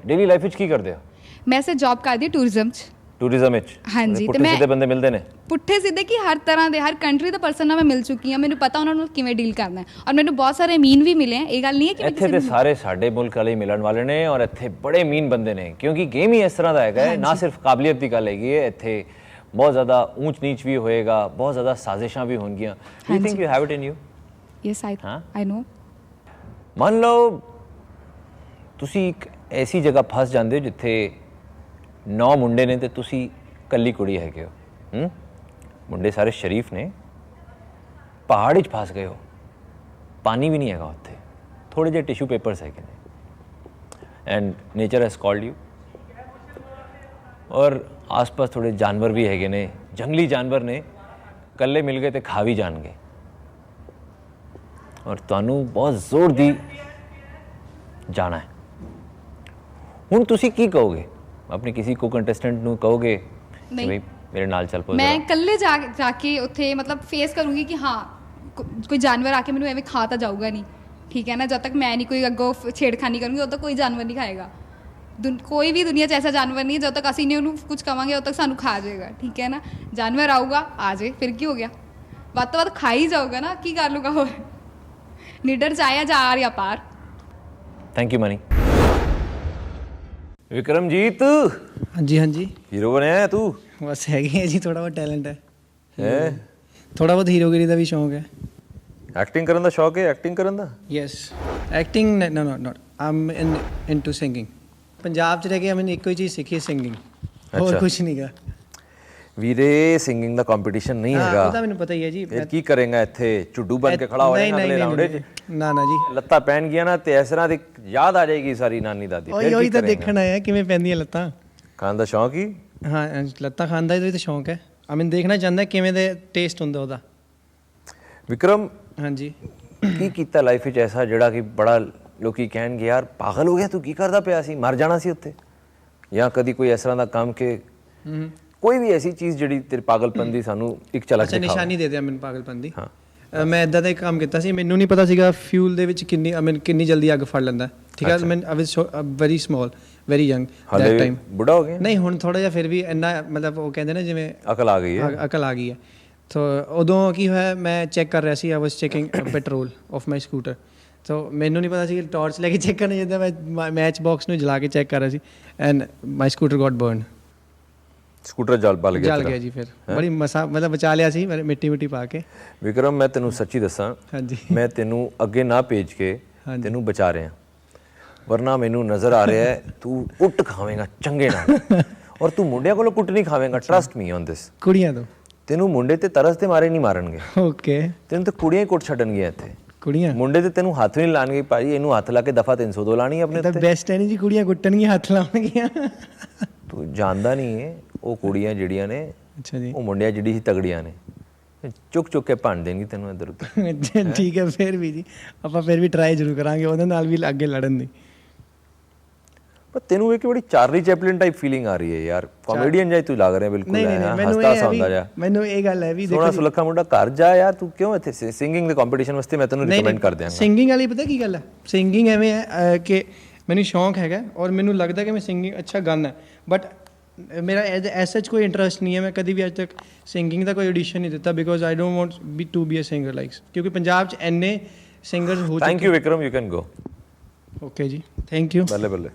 ਡੇਲੀ ਲਾਈਫ ਵਿੱਚ? ਕੀ ਕਰਦੇ ਹੋ? ਮੈਂ ਸਰ ਜੌਬ ਕਰਦੀ ਟੂਰਿਜ਼ਮ 'ਚ। ਟੂਰਿਜ਼ਮ ਵਿੱਚ? ਹਾਂਜੀ, ਤੇ ਮੈਂ ਬੰਦੇ ਮਿਲਦੇ ਨੇ ਪੁੱਠੇ ਸਿੱਧੇ ਕਿ ਹਰ ਤਰ੍ਹਾਂ ਦੇ, ਹਰ ਕੰਟਰੀ ਦੇ ਪਰਸਨ ਨਾਲ ਮੈਂ ਮਿਲ ਚੁੱਕੀ ਹਾਂ। ਮੈਨੂੰ ਪਤਾ ਉਹਨਾਂ ਨੂੰ ਕਿਵੇਂ ਡੀਲ ਕਰਨਾ ਹੈ, ਔਰ ਮੈਨੂੰ ਬਹੁਤ ਸਾਰੇ ਮੀਨ ਵੀ ਮਿਲੇ ਆ। ਇਹ ਗੱਲ ਨਹੀਂ ਹੈ ਕਿ ਇੱਥੇ ਤੇ ਸਾਰੇ ਸਾਡੇ ਮੁਲਕ ਵਾਲੇ ਮਿਲਣ ਵਾਲੇ ਨੇ, ਔਰ ਇੱਥੇ ਬੜੇ ਮੀਨ ਬੰਦੇ ਨੇ, ਕਿਉਂਕਿ ਗੇਮ ਹੀ ਇਸ ਤਰ੍ਹਾਂ ਦਾ ਹੈਗਾ। ਨਾ ਸਿਰਫ ਕਾਬਲੀਅਤ ਦੀ ਗੱਲ ਹੈਗੀ ਹੈ, ਇੱਥੇ ਬਹੁਤ ਜ਼ਿਆਦਾ ਊਂਚ ਨੀਚ ਵੀ ਹੋਏਗਾ, ਬਹੁਤ ਜ਼ਿਆਦਾ ਸਾਜ਼ਿਸ਼ਾਂ ਵੀ ਹੋਣਗੀਆਂ। You think you have it in you? Yes, I know. ਮੰਨ ਲਓ ਤੁਸੀਂ ਇੱਕ ਐਸੀ ਜਗ੍ਹਾ ਫਸ ਜਾਂਦੇ ਹੋ ਜਿੱਥੇ 9 ਮੁੰਡੇ ਨੇ ਤੇ ਤੁਸੀਂ ਇਕੱਲੀ ਕੁੜੀ ਹੈਗੇ ਹੋ। ਮੁੰਡੇ ਸਾਰੇ ਸ਼ਰੀਫ ਨੇ, ਪਹਾੜ 'ਚ ਫਸ ਗਏ ਹੋ, ਪਾਣੀ ਵੀ ਨਹੀਂ ਹੈਗਾ ਉੱਥੇ, ਥੋੜ੍ਹੇ ਜਿਹੇ ਟਿਸ਼ੂ ਪੇਪਰਸ ਹੈਗੇ ਨੇ, and nature has called you, ਔਰ ਆਸ-ਪਾਸ ਥੋੜ੍ਹੇ ਜਾਨਵਰ ਵੀ ਹੈਗੇ ਨੇ, ਜੰਗਲੀ ਜਾਨਵਰ ਨੇ, ਇਕੱਲੇ ਮਿਲ ਗਏ ਤੇ ਖਾ ਵੀ ਜਾਣਗੇ, ਔਰ ਤੁਹਾਨੂੰ ਬਹੁਤ ਜ਼ੋਰ ਦੀ ਜਾਣਾ ਹੈ। ਹੁਣ ਤੁਸੀਂ ਕੀ ਕਹੋਗੇ? ਆਪਣੇ ਕਿਸੇ ਕੋ ਕੰਟੈਸਟੈਂਟ ਨੂੰ ਕਹੋਗੇ ਨਹੀਂ, ਵੀ ਮੇਰੇ ਨਾਲ ਚੱਲ ਪੋ? ਮੈਂ ਇਕੱਲੇ ਜਾ ਕੇ ਉੱਥੇ ਮਤਲਬ ਫੇਸ ਕਰੂੰਗੀ ਕਿ ਹਾਂ ਕੋਈ ਜਾਨਵਰ ਆ ਕੇ ਮੈਨੂੰ ਐਵੇਂ ਖਾ ਤਾਂ ਜਾਊਗਾ ਨਹੀਂ, ਠੀਕ ਹੈ ਨਾ। ਜਦ ਤੱਕ ਮੈਂ ਨਹੀਂ ਕੋਈ ਅੱਗੋਂ ਛੇੜਖਾਨੀ ਕਰੂੰਗੀ ਉਦੋਂ ਤੱਕ ਕੋਈ ਜਾਨਵਰ ਨਹੀਂ ਖਾਏਗਾ। ਕੋਈ ਵੀ ਦੁਨੀਆ 'ਚ ਐਸਾ ਜਾਨਵਰ ਨਹੀਂ ਜਦ ਤੱਕ ਅਸੀਂ ਨਹੀਂ ਉਹਨੂੰ ਕੁਝ ਕਵਾਂਗੇ ਉਦੋਂ ਤੱਕ ਸਾਨੂੰ ਖਾ ਜਾਏਗਾ, ਠੀਕ ਹੈ ਨਾ। ਜਾਨਵਰ ਆਊਗਾ ਆ ਜਾਏ, ਫਿਰ ਕੀ ਹੋ ਗਿਆ, ਵੱਧ ਤੋਂ ਵੱਧ ਖਾ ਹੀ ਜਾਊਗਾ ਨਾ, ਕੀ ਕਰ ਲੂਗਾ ਹੋਰ। ਨੀਡਰ 'ਚ ਆਇਆ ਜਾਂ ਆ ਰਿਹਾ ਪਾਰ। Thank you money. विक्रमजीत, हाँ जी हीरो बने है तू? बस है जी, थोड़ा बहुत टैलेंट है, थोड़ा बहुत हीरोगिरी का भी शौक है। एक्टिंग करन दा शौक है? एक्टिंग करन दा? Yes, acting no not, I am into singing. Punjab च रह के मैंने एक ही चीज़ सीखी है, सिंगिंग, और कुछ नहीं गा। ਵੀਰੇ ਸਿੰਗਿੰਗ ਦਾ ਕੰਪੀਟੀਸ਼ਨ ਨਹੀਂ ਹੈਗਾ। ਉਹਦਾ ਮੈਨੂੰ ਪਤਾ ਹੀ ਹੈ ਜੀ। ਫਿਰ ਕੀ ਕਰੇਗਾ ਇੱਥੇ? ਝੁੱਡੂ ਬਣ ਕੇ ਖੜਾ ਹੋ ਜਾਏਗਾ ਅਗਲੇ ਰਾਉਂਡ 'ਚ? ਨਾ ਜੀ, ਲੱਤਾਂ ਪੈਣ ਗਿਆ ਨਾ ਤੇ ਇਸ ਤਰ੍ਹਾਂ ਦੀ ਯਾਦ ਆ ਜਾਏਗੀ ਸਾਰੀ ਨਾਨੀ ਦਾਦੀ। ਉਹੀ ਤਾਂ ਦੇਖਣ ਆਇਆ ਕਿਵੇਂ ਪੈਂਦੀਆਂ ਲੱਤਾਂ। ਖਾਣ ਦਾ ਸ਼ੌਂਕ ਹੀ? ਹਾਂ, ਲੱਤਾਂ ਖਾਣ ਦਾ ਤਾਂ ਸ਼ੌਂਕ ਹੈ। ਮੈਂ ਦੇਖਣਾ ਚਾਹੁੰਦਾ ਕਿਵੇਂ ਦੇ ਟੇਸਟ ਹੁੰਦਾ ਉਹਦਾ। ਵਿਕਰਮ, ਹਾਂਜੀ, ਕੀ ਕੀਤਾ ਲਾਈਫ ਵਿੱਚ ਐਸਾ ਜਿਹੜਾ ਕਿ ਬੜਾ ਲੋਕੀ ਕਹਿਣਗੇ ਯਾਰ ਪਾਗਲ ਹੋ ਗਿਆ ਤੂੰ, ਕੀ ਕਰਦਾ ਪਿਆ ਸੀ, ਮਰ ਜਾਣਾ ਸੀ ਉੱਥੇ? ਜਾਂ ਕਦੀ ਕੋਈ ਇਸ ਤਰ੍ਹਾਂ ਦਾ ਕੰਮ ਕਿ ਕੋਈ ਵੀ ਐਸੀ ਚੀਜ਼ ਜਿਹੜੀ ਤੇਰੇ ਪਾਗਲਪਨ ਦੀ ਸਾਨੂੰ ਇੱਕ ਝਲਕ ਦਿਖਾਵੇ? ਨਿਸ਼ਾਨੀ ਦੇ ਦਿਆ ਮੈਨੂੰ ਪਾਗਲਪਨ ਦੀ। ਹਾਂ, ਮੈਂ ਇਦਾਂ ਦਾ ਇੱਕ ਕੰਮ ਕੀਤਾ ਸੀ, ਮੈਨੂੰ ਨਹੀਂ ਪਤਾ ਸੀਗਾ ਫਿਊਲ ਦੇ ਵਿੱਚ ਕਿੰਨੀ ਜਲਦੀ ਅੱਗ ਫੜ ਲੈਂਦਾ। ਠੀਕ ਹੈ, ਮੈਂ I was very small, very young that time. ਬੁੱਢਾ ਹੋ ਗਿਆ? ਨਹੀਂ, ਹੁਣ ਥੋੜਾ ਜਿਹਾ ਫਿਰ ਵੀ ਇੰਨਾ, ਮਤਲਬ ਉਹ ਕਹਿੰਦੇ ਨਾ ਜਿਵੇਂ ਅਕਲ ਆ ਗਈ ਹੈ। ਅਕਲ ਆ ਗਈ ਹੈ। ਸੋ ਉਦੋਂ ਕੀ ਹੋਇਆ, ਮੈਂ ਚੈੱਕ ਕਰ ਰਿਹਾ ਸੀ, I was checking petrol of my scooter. So ਮੈਨੂੰ ਨਹੀਂ ਪਤਾ ਸੀ ਕਿ ਟਾਰਚ ਲੈ ਕੇ ਚੈੱਕ ਕਰਨਾ ਚਾਹੀਦਾ, ਮੈਂ ਮੈਚ ਬਾਕਸ ਨੂੰ ਜਲਾ ਕੇ ਚੈੱਕ ਕਰ ਰਿਹਾ ਸੀ and my scooter got burn. Scooter ਜਲ ਜਲ ਗਿਆ ਜੀ। ਫਿਰ ਬੜੀ ਮਤਲਬ ਬਚਾ ਲਿਆ ਸੀ ਮਿੱਟੀ ਪਾ ਕੇ। ਵਿਕਰਮ, ਮੈਂ ਤੈਨੂੰ ਸੱਚੀ ਦੱਸਾਂ, ਹਾਂਜੀ, ਮੈਂ ਤੈਨੂੰ ਅੱਗੇ ਨਾ ਭੇਜ ਕੇ ਤੈਨੂੰ ਬਚਾ ਰਿਹਾ, ਵਰਨਾ ਮੈਨੂੰ ਨਜ਼ਰ ਆ ਰਿਹਾ ਹੈ ਤੂੰ ਕੁੱਟ ਖਾਵੇਂਗਾ ਚੰਗੇ ਨਾਲ। ਔਰ ਤੂੰ ਮੁੰਡਿਆਂ ਕੋਲੋਂ ਕੁੱਟ ਨਹੀਂ ਖਾਵੇਂਗਾ, ਟਰਸਟ ਮੀ ਔਨ ਦਿਸ। ਕੁੜੀਆਂ ਤੋਂ ਤੈਨੂੰ ਮੁੰਡੇ ਤੇ ਤਰਸ ਤੇ ਮਾਰੇ ਨਹੀਂ ਮਾਰਨਗੇ। ਓਕੇ, ਤੈਨੂੰ ਤਾਂ ਕੁੜੀਆਂ ਹੀ ਕੁੱਟ ਛੱਡਣਗੀਆਂ ਇੱਥੇ। ਕੁੜੀਆਂ? ਮੁੰਡੇ ਤੇ ਤੈਨੂੰ ਹੱਥ ਵੀ ਨਹੀਂ ਲਾਣਗੇ ਭਾਜੀ, ਇਹਨੂੰ ਹੱਥ ਲਾ ਕੇ ਦਫਾ 302 ਲਾਣੀ ਆਪਣੇ ਉੱਤੇ। ਬੈਸਟ ਹੈ ਨਹੀਂ ਜੀ, ਕੁੜੀਆਂ ਕੁੱਟਣਗੀਆਂ, ਹੱਥ ਲਾਉਣਗੀਆਂ। ਤੂੰ ਜਾਣਦਾ ਨਹੀਂ ਹੈ, ਉਹ ਕੁੜੀਆਂ ਜਿਹੜੀਆਂ ਨੇ, ਅੱਛਾ ਜੀ, ਉਹ ਮੁੰਡਿਆਂ ਜਿਹੜੀ ਹੀ ਤਗੜੀਆਂ ਨੇ, ਚੁੱਕ ਕੇ ਭੰਨ ਦੇਣਗੀ ਤੈਨੂੰ ਇੱਧਰ ਉੱਧਰ। ਠੀਕ ਹੈ, ਫਿਰ ਵੀ ਜੀ ਆਪਾਂ ਫਿਰ ਵੀ ਟਰਾਈ ਜ਼ਰੂਰ ਕਰਾਂਗੇ ਉਹਦੇ ਨਾਲ ਵੀ ਅੱਗੇ ਲੜਨ ਦੀ। ਪਰ ਤੈਨੂੰ ਇੱਕ ਬੜੀ ਚਾਰਲੀ ਚੈਪਲਿਨ ਟਾਈਪ ਫੀਲਿੰਗ ਆ ਰਹੀ ਹੈ ਯਾਰ, ਕਾਮੇਡੀਅਨ ਜਾਈ ਤੂੰ ਲੱਗ ਰਿਹਾ ਬਿਲਕੁਲ। ਹੱਸਦਾ ਸੌਂਦਾ ਜਾ। ਮੈਨੂੰ ਇਹ ਗੱਲ ਹੈ ਵੀ ਸੋਹਣਾ ਸੁਲੱਖਾ ਮੁੰਡਾ ਘਰ ਜਾ ਯਾਰ, ਤੂੰ ਕਿਉਂ ਇੱਥੇ? ਸਿੰਗਿੰਗ ਦੇ ਕੰਪੀਟੀਸ਼ਨ ਵਾਸਤੇ ਮੈਂ ਤੈਨੂੰ ਰਿਕਮੈਂਡ ਕਰ ਦਿਆਂਗਾ। ਸਿੰਗਿੰਗ ਵਾਲੀ ਪਤਾ ਕੀ ਗੱਲ ਹੈ, ਸਿੰਗਿੰਗ ਐਵੇਂ ਹੈ ਕਿ ਮੈਨੂੰ ਸ਼ੌਂਕ ਹੈਗਾ ਔਰ ਮੈਨੂੰ ਲੱਗਦਾ ਕਿ ਮੈਂ ਸਿੰਗਿੰਗ ਅੱਛਾ ਗਾਣਾ, ਬਟ ਮੇਰਾ ਐਸ ਸੱਚ ਕੋਈ ਇੰਟਰਸਟ ਨਹੀਂ ਹੈ। ਮੈਂ ਕਦੀ ਵੀ ਅੱਜ ਤੱਕ ਸਿੰਗਿੰਗ ਦਾ ਕੋਈ ਆਡੀਸ਼ਨ ਨਹੀਂ ਦਿੱਤਾ, because I don't want be to be a singer likes, ਕਿਉਂਕਿ ਪੰਜਾਬ 'ਚ ਇੰਨੇ ਸਿੰਗਰਸ ਹੋ ਚੁੱਕੇ। Thank you Vikram, you can go. Okay ਜੀ, ਥੈंक यू। बल्ले बल्ले।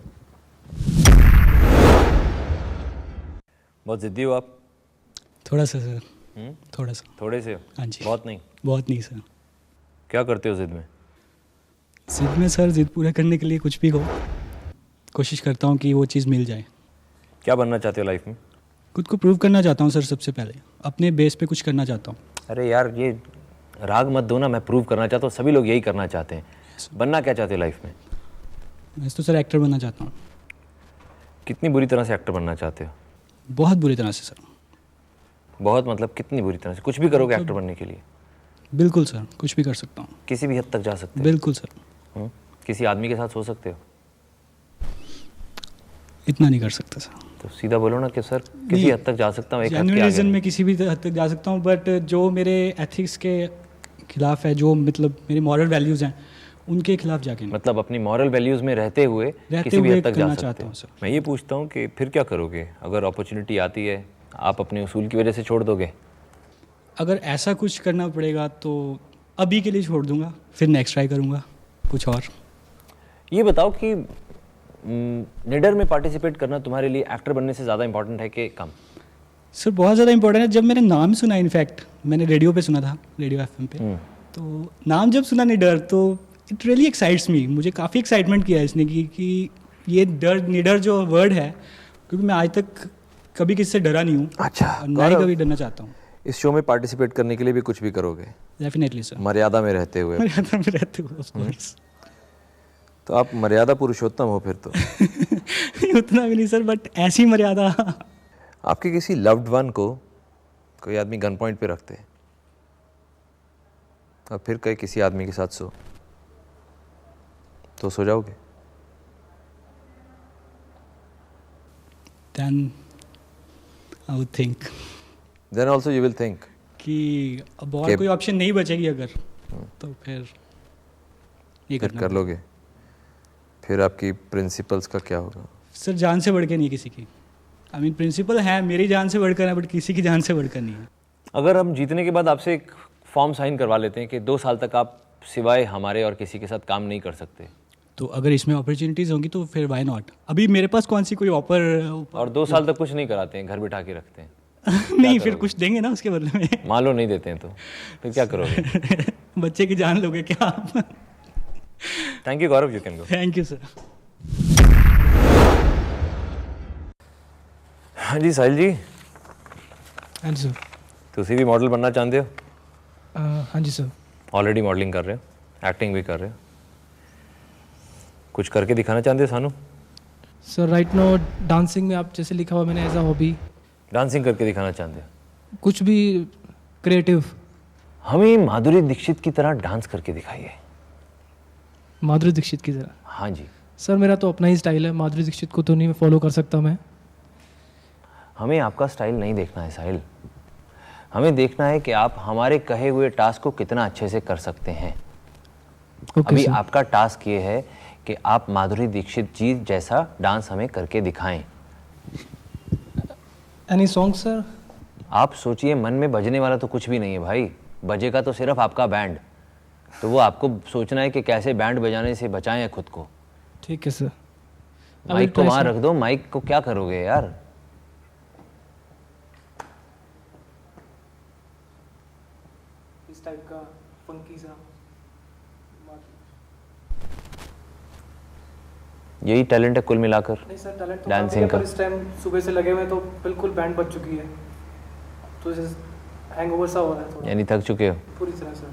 बहुत जिद्दी हो आप? थोड़ा सा सर, थोड़ा सा। थोड़े से? हाँ जी। बहुत नहीं? बहुत नहीं सर। क्या करते हो जिद में? जिद में सर, जिद पूरा करने के लिए कुछ भी कहो, कोशिश करता हूँ कि वो चीज़ मिल जाए। क्या बनना चाहते हो लाइफ में? खुद को प्रूव करना चाहता हूँ सर, सबसे पहले अपने बेस पे कुछ करना चाहता हूँ। अरे यार ये राग मत दो ना, मैं प्रूव करना चाहता हूँ, सभी लोग यही करना चाहते हैं। बनना क्या चाहते हो लाइफ में? मैं तो सर एक्टर बनना चाहता हूँ। कितनी बुरी तरह से एक्टर बनना चाहते हो? बहुत बुरी तरह से सर। बहुत मतलब कितनी बुरी तरह से? कुछ भी करोगे एक्टर बनने के लिए? बिल्कुल सर, कुछ भी कर सकता हूँ। किसी भी हद तक जा सकते हो? बिल्कुल सर। किसी आदमी के साथ सो सकते हो? इतना नहीं कर सकता सर। तो सीधा बोलो ना कि सर किसी हद तक जा सकता हूँ, एक हद के आगे में किसी भी हद तक जा सकता हूँ, बट जो मेरे एथिक्स के खिलाफ है, जो मतलब मेरे मॉरल वैल्यूज़ हैं, उनके खिलाफ जाके। मतलब अपनी मॉरल वैल्यूज़ में रहते हुए किसी भी हद तक जा सकते हो। मैं ये पूछता हूँ कि फिर क्या करोगे अगर अपॉर्चुनिटी आती है, आप अपने उसूल की वजह से छोड़ दोगे? अगर ऐसा कुछ करना पड़ेगा तो अभी के लिए छोड़ दूंगा, फिर नेक्स्ट ट्राई करूँगा कुछ और। ये बताओ कि निडर में पार्टिसिपेट करना तुम्हारे लिए एक्टर बनने से ज़्यादा इंपॉर्टेंट है कि कम? सर बहुत ज़्यादा इंपॉर्टेंट है। जब मैंने नाम सुना, इनफैक्ट मैंने रेडियो पे सुना था, रेडियो FM पे, तो नाम जब सुना निडर, तो इट रियली एक्साइट्स मी। मुझे काफ़ी एक्साइटमेंट किया इसने कि ये निडर जो वर्ड है, क्योंकि मैं आज तक कभी किसी से डरा नहीं हूँ। अच्छा। ना ही कभी डरना चाहता हूँ। इस शो में पार्टिसिपेट करने के लिए भी कुछ भी करोगे? Definitely sir. मर्यादा में रहते हुए? मर्यादा में रहते हुए, ऑफ कोर्स। तो आप मर्यादा पुरुषोत्तम हो फिर तो। उतना भी नहीं सर, बट ऐसी मर्यादा। आपके किसी लव्ड वन को कोई आदमी गन पॉइंट पे रखते हैं और फिर कहीं किसी आदमी के साथ तो सो जाओगे? Then I would think. Then also you will think कि अब और कोई ऑप्शन नहीं बचेगी अगर, तो फिर ये कर लोगे। फिर आपकी प्रिंसिपल्स का क्या होगा? सर जान से बढ़ के नहीं किसी की। आई मीन प्रिंसिपल है, मेरी जान से बढ़कर है, बट किसी की जान से बढ़कर नहीं है। अगर हम जीतने के बाद आपसे एक फॉर्म साइन करवा लेते हैं कि 2 साल तक आप सिवाय हमारे और किसी के साथ काम नहीं कर सकते, तो अगर इसमें अपॉर्चुनिटीज़ होंगी तो फिर वाई नॉट। अभी मेरे पास कौन सी कोई ऑफर और 2 साल तक कुछ नहीं कराते हैं, घर बिठा के रखते हैं। नहीं, फिर कुछ देंगे ना उसके बदले में। मान लो नहीं देते हैं तो फिर क्या करोगे? बच्चे की जान लोगे क्या आप? Thank you Gaurav, you can go. Thank you sir. हाँ जी साहिल जी, हाँ जी सर। ਤੁਸੀਂ ਵੀ मॉडल बनना चाहते हो? हाँ जी सर। ऑलरेडी मॉडलिंग कर रहे हो, एक्टिंग भी कर रहे हो, कुछ करके दिखाना चाहते हो सानू? सर राइट नो डांसिंग में आप जैसे लिखा हुआ मैंने एज अ हॉबी, डांसिंग करके दिखाना चाहते हो? कुछ भी क्रिएटिव। हमें माधुरी दीक्षित की तरह डांस करके दिखाइए। माधुरी दीक्षित की तरह? हाँ जी। सर मेरा तो अपना ही स्टाइल है, माधुरी दीक्षित को तो नहीं फॉलो कर सकता मैं। हमें आपका स्टाइल नहीं देखना है साहिल, हमें देखना है कि आप हमारे कहे हुए टास्क को कितना अच्छे से कर सकते हैं। अभी सर। आपका टास्क ये है कि आप माधुरी दीक्षित जी जैसा डांस हमें करके दिखाएं। Any song sir? आप सोचिए, मन में बजने वाला तो कुछ भी नहीं है भाई, बजेगा तो सिर्फ आपका बैंड। तो वो आपको सोचना है कि कैसे बैंड बजाने से बचाएं खुद को। ठीक है सर। माइक को वहाँ रख दो, माइक को क्या करोगे यार? इस टाइप का फंकी सा। यही टैलेंट है कुल मिलाकर। नहीं सर, टैलेंट तो डांसिंग का। इस टाइम सुबह से लगे हुए तो बिल्कुल बैंड बज चुकी है, तो हैंगओवर सा हो रहा है थोड़ा। यानी थक चुके हो पूरी तरह सर।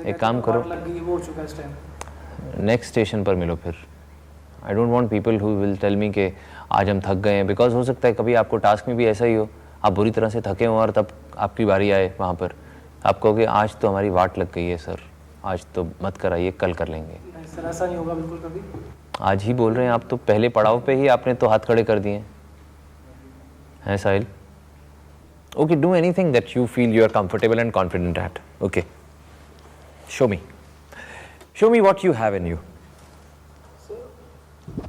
एक काम करो, लग गई वो हो चुका है इस टाइम। नेक्स्ट स्टेशन पर मिलो फिर। I don't want people who will tell me कि आज हम थक गए हैं, बिकॉज हो सकता है कभी आपको टास्क में भी ऐसा ही हो, आप बुरी तरह से थके हो और तब आपकी बारी आए वहाँ पर, आप कहोगे आज तो हमारी वाट लग गई है सर, आज तो मत कराइए, कल कर लेंगे। नहीं सर, ऐसा नहीं होगा बिल्कुल कभी। आज ही बोल रहे हैं आप, तो पहले पड़ाव पे ही आपने तो हाथ खड़े कर दिए हैं Sahil. Okay, do anything that you feel you are comfortable and confident at. Okay, show me what you have in you.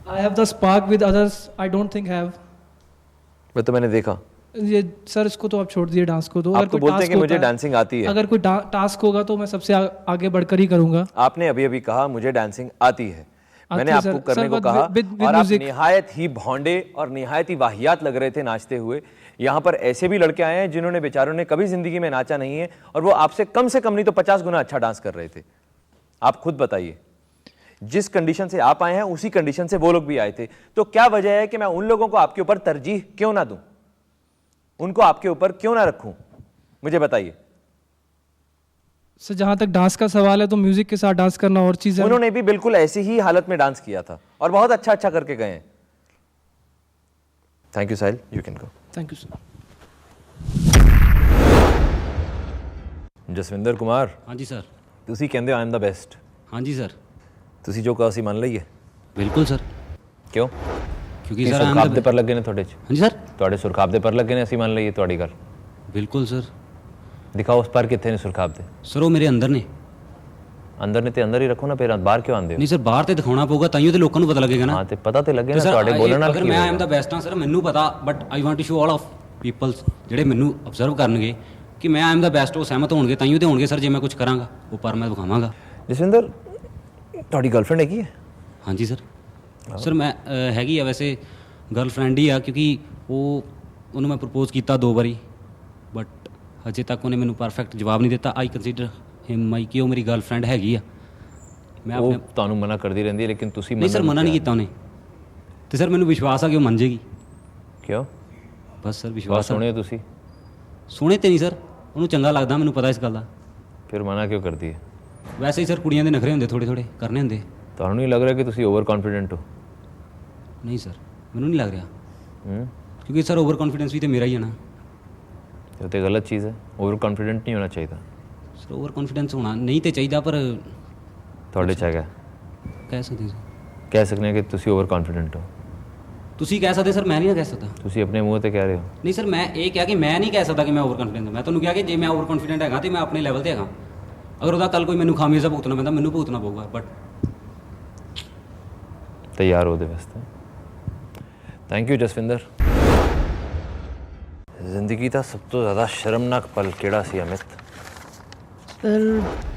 I have the spark with others I don't think have। वो तो मैंने देखा। ये सर इसको तो आप छोड़ दीजिए, डांस को तो। आप तो बोलते हैं कि मुझे डांसिंग आती है। अगर कोई टास्क होगा तो मैं सबसे आगे बढ़कर ही करूंगा। आपने अभी अभी कहा मुझे डांसिंग आती है, मैंने है आपको सर, करने सर, को but कहा with और आप music। निहायत ही भौंडे और निहायत ही वाहियात लग रहे थे नाचते हुए। यहाँ पर ऐसे भी लड़के आए हैं जिन्होंने बेचारों ने कभी जिंदगी में नाचा नहीं है और वो आपसे कम से कम नहीं तो 50 गुना अच्छा डांस कर रहे थे। आप खुद बताइए, जिस कंडीशन से आप आए हैं उसी कंडीशन से वो लोग भी आए थे, तो क्या वजह है कि मैं उन लोगों को आपके ऊपर तरजीह क्यों ना दूं, उनको आपके ऊपर क्यों ना रखूं? मुझे बताइए। सर जहां तक डांस का सवाल है तो म्यूजिक के साथ डांस करना और चीज है। उन्होंने भी बिल्कुल ऐसी ही हालत में डांस किया था और बहुत अच्छा अच्छा करके गए हैं। Thank you Sahil, you can go. Thank you sir. Jaswinder Kumar. हाँ जी सर। ਤੁਸੀਂ ਕਹਿੰਦੇ ਹੋ ਆਈ ਐਮ ਦਾ ਬੈਸਟ। ਹਾਂਜੀ ਸਰ। ਤੁਸੀਂ ਜੋ ਕਹੋ ਅਸੀਂ ਮੰਨ ਲਈਏ? ਬਿਲਕੁਲ ਸਰ। ਕਿਉਂ? ਕਿਉਂਕਿ ਸਰ ਸੁਰਖਾਬ ਦੇ ਪਰ ਲੱਗੇ ਨੇ ਤੁਹਾਡੇ 'ਚ। ਹਾਂਜੀ ਸਰ। ਤੁਹਾਡੇ ਸੁਰਖਾਬ ਦੇ ਪਰ ਲੱਗੇ ਨੇ, ਅਸੀਂ ਮੰਨ ਲਈਏ ਤੁਹਾਡੀ ਗੱਲ? ਬਿਲਕੁਲ ਸਰ। ਦਿਖਾਓ ਉਸ ਪਰ ਕਿੱਥੇ ਨੇ ਸੁਰਖਾਬ ਦੇ। ਸਰ ਉਹ ਮੇਰੇ ਅੰਦਰ ਨੇ। ਅੰਦਰ ਨੇ ਤੇ ਅੰਦਰ ਹੀ ਰੱਖੋ ਨਾ, ਫਿਰ ਬਾਹਰ ਕਿਉਂ ਆਉਂਦੇ ਹੋ? ਨਹੀਂ ਸਰ, ਬਾਹਰ ਤੇ ਦਿਖਾਉਣਾ ਪਊਗਾ ਤਾਂ ਹੀ ਤੇ ਲੋਕਾਂ ਨੂੰ ਪਤਾ ਲੱਗੇਗਾ ਨਾ। ਹਾਂ ਤੇ ਪਤਾ ਤੇ ਲੱਗੇ ਨਾ ਤੁਹਾਡੇ ਬੋਲਣ ਨਾਲ। ਅਗਰ ਮੈਂ ਆਈ ਐਮ ਦਾ ਬੈਸਟ ਹਾਂ ਸਰ, ਮੈਨੂੰ ਪਤਾ, but I want to show all of peoples ਜਿਹੜੇ ਮੈਨੂੰ ਅਬਜ਼ਰਵ ਕਰਨਗੇ ਕਿ ਮੈਂ ਆਈ ਐਮ ਦਾ ਬੈਸਟ, ਉਹ ਸਹਿਮਤ ਹੋਣਗੇ ਤਾਂ ਹੀ ਤੇ ਹੋਣਗੇ ਸਰ। ਜੇ ਮੈਂ ਕੁਝ ਕਰਾਂਗਾ ਉਹ ਪਰ ਮੈਂ ਦਿਖਾਵਾਂਗਾ। ਜਸਵਿੰਦਰ, ਤੁਹਾਡੀ ਗਰਲਫ੍ਰੈਂਡ ਹੈਗੀ ਹੈ? ਹਾਂਜੀ ਸਰ। ਸਰ ਮੈਂ ਹੈਗੀ ਆ ਵੈਸੇ, ਗਰਲਫ੍ਰੈਂਡ ਹੀ ਆ, ਕਿਉਂਕਿ ਉਹਨੂੰ ਮੈਂ ਪ੍ਰਪੋਜ਼ ਕੀਤਾ 2 ਵਾਰੀ, ਬਟ ਹਜੇ ਤੱਕ ਉਹਨੇ ਮੈਨੂੰ ਪਰਫੈਕਟ ਜਵਾਬ ਨਹੀਂ ਦਿੱਤਾ। ਆਈ ਕੰਸੀਡਰ ਹਿਮ ਮਾਈ ਕਿ ਉਹ ਮੇਰੀ ਗਰਲਫ੍ਰੈਂਡ ਹੈਗੀ ਆ। ਮੈਂ ਆਪਣੇ ਤੁਹਾਨੂੰ ਮਨਾ ਕਰਦੀ ਰਹਿੰਦੀ ਹੈ ਲੇਕਿਨ ਤੁਸੀਂ ਨਹੀਂ ਸਰ, ਮਨਾ ਨਹੀਂ ਕੀਤਾ ਉਹਨੇ, ਤੇ ਸਰ ਮੈਨੂੰ ਵਿਸ਼ਵਾਸ ਆ ਕਿ ਉਹ ਮੰਨ ਜੇਗੀ। ਕਿਉਂ? ਬਸ ਸਰ ਵਿਸ਼ਵਾਸ। ਸੁਣੇ ਤੁਸੀਂ? ਸੁਣੇ ਤੇ ਨਹੀਂ ਸਰ, ਉਹਨੂੰ ਚੰਗਾ ਲੱਗਦਾ, ਮੈਨੂੰ ਪਤਾ ਇਸ ਗੱਲ ਦਾ। ਫਿਰ ਮਨਾ ਕਿਉਂ ਕਰਦੀ ਹੈ? ਵੈਸੇ ਹੀ ਸਰ ਕੁੜੀਆਂ ਦੇ ਨਖਰੇ ਹੁੰਦੇ, ਥੋੜ੍ਹੇ ਥੋੜ੍ਹੇ ਕਰਨੇ ਹੁੰਦੇ। ਤੁਹਾਨੂੰ ਨਹੀਂ ਲੱਗ ਰਿਹਾ ਕਿ ਤੁਸੀਂ ਓਵਰ ਕੌਨਫੀਡੈਂਟ ਹੋ? ਨਹੀਂ ਸਰ, ਮੈਨੂੰ ਨਹੀਂ ਲੱਗ ਰਿਹਾ, ਕਿਉਂਕਿ ਸਰ ਓਵਰ ਕੌਨਫੀਡੈਂਸ ਵੀ ਤੇ ਮੇਰਾ ਹੀ ਹੈ ਨਾ। ਇਹ ਤਾਂ ਗਲਤ ਚੀਜ਼ ਹੈ, ਓਵਰ ਕੌਨਫੀਡੈਂਟ ਨਹੀਂ ਹੋਣਾ ਚਾਹੀਦਾ। ਸਰ ਓਵਰ ਕੌਨਫੀਡੈਂਸ ਹੋਣਾ ਨਹੀਂ ਤੇ ਚਾਹੀਦਾ, ਪਰ ਤੁਹਾਡੇ 'ਚ ਹੈਗਾ। ਕਹਿ ਸਕਦੇ ਸਰ, ਕਹਿ ਸਕਦੇ ਕਿ ਤੁਸੀਂ ਓਵਰ ਕੌਨਫੀਡੈਂਟ ਹੋ। ਤੁਸੀਂ ਕਹਿ ਸਕਦੇ ਸਰ, ਮੈਂ ਨਹੀਂ ਕਹਿ ਸਕਦਾ। ਤੁਸੀਂ ਆਪਣੇ ਮੂੰਹ ਤੇ ਕਹਿ ਰਹੇ ਹੋ। ਨਹੀਂ ਸਰ, ਮੈਂ ਇਹ ਕਿਹਾ ਕਿ ਮੈਂ ਨਹੀਂ ਕਹਿ ਸਕਦਾ ਕਿ ਮੈਂ ਓਵਰ ਕੌਨਫੀਡੈਂਟ ਹਾਂ। ਮੈਂ ਤੁਹਾਨੂੰ ਕਿਹਾ ਕਿ ਜੇ ਮੈਂ ਓਵਰ ਕੌਨਫੀਡੈਂਟ ਹੈਗਾ ਤੇ ਮੈਂ ਆਪਣੇ ਲੈਵਲ ਤੇ ਹੈਗਾ। ਅਗਰ ਉਹਦਾ ਕੱਲ ਕੋਈ ਮੈਨੂੰ ਖਾਮਿਆਜ਼ਾ ਭੁਗਤਣਾ ਪੈਂਦਾ, ਮੈਨੂੰ ਭੁਗਤਣਾ ਪਊਗਾ, ਬਟ ਤਿਆਰ ਉਹਦੇ ਵਾਸਤੇ। Thank you Jaswinder. ਜ਼ਿੰਦਗੀ ਦਾ ਸਭ ਤੋਂ ਜ਼ਿਆਦਾ ਸ਼ਰਮਨਾਕ ਪਲ ਕਿਹੜਾ ਸੀ ਅਮਿਤ? ਸਰ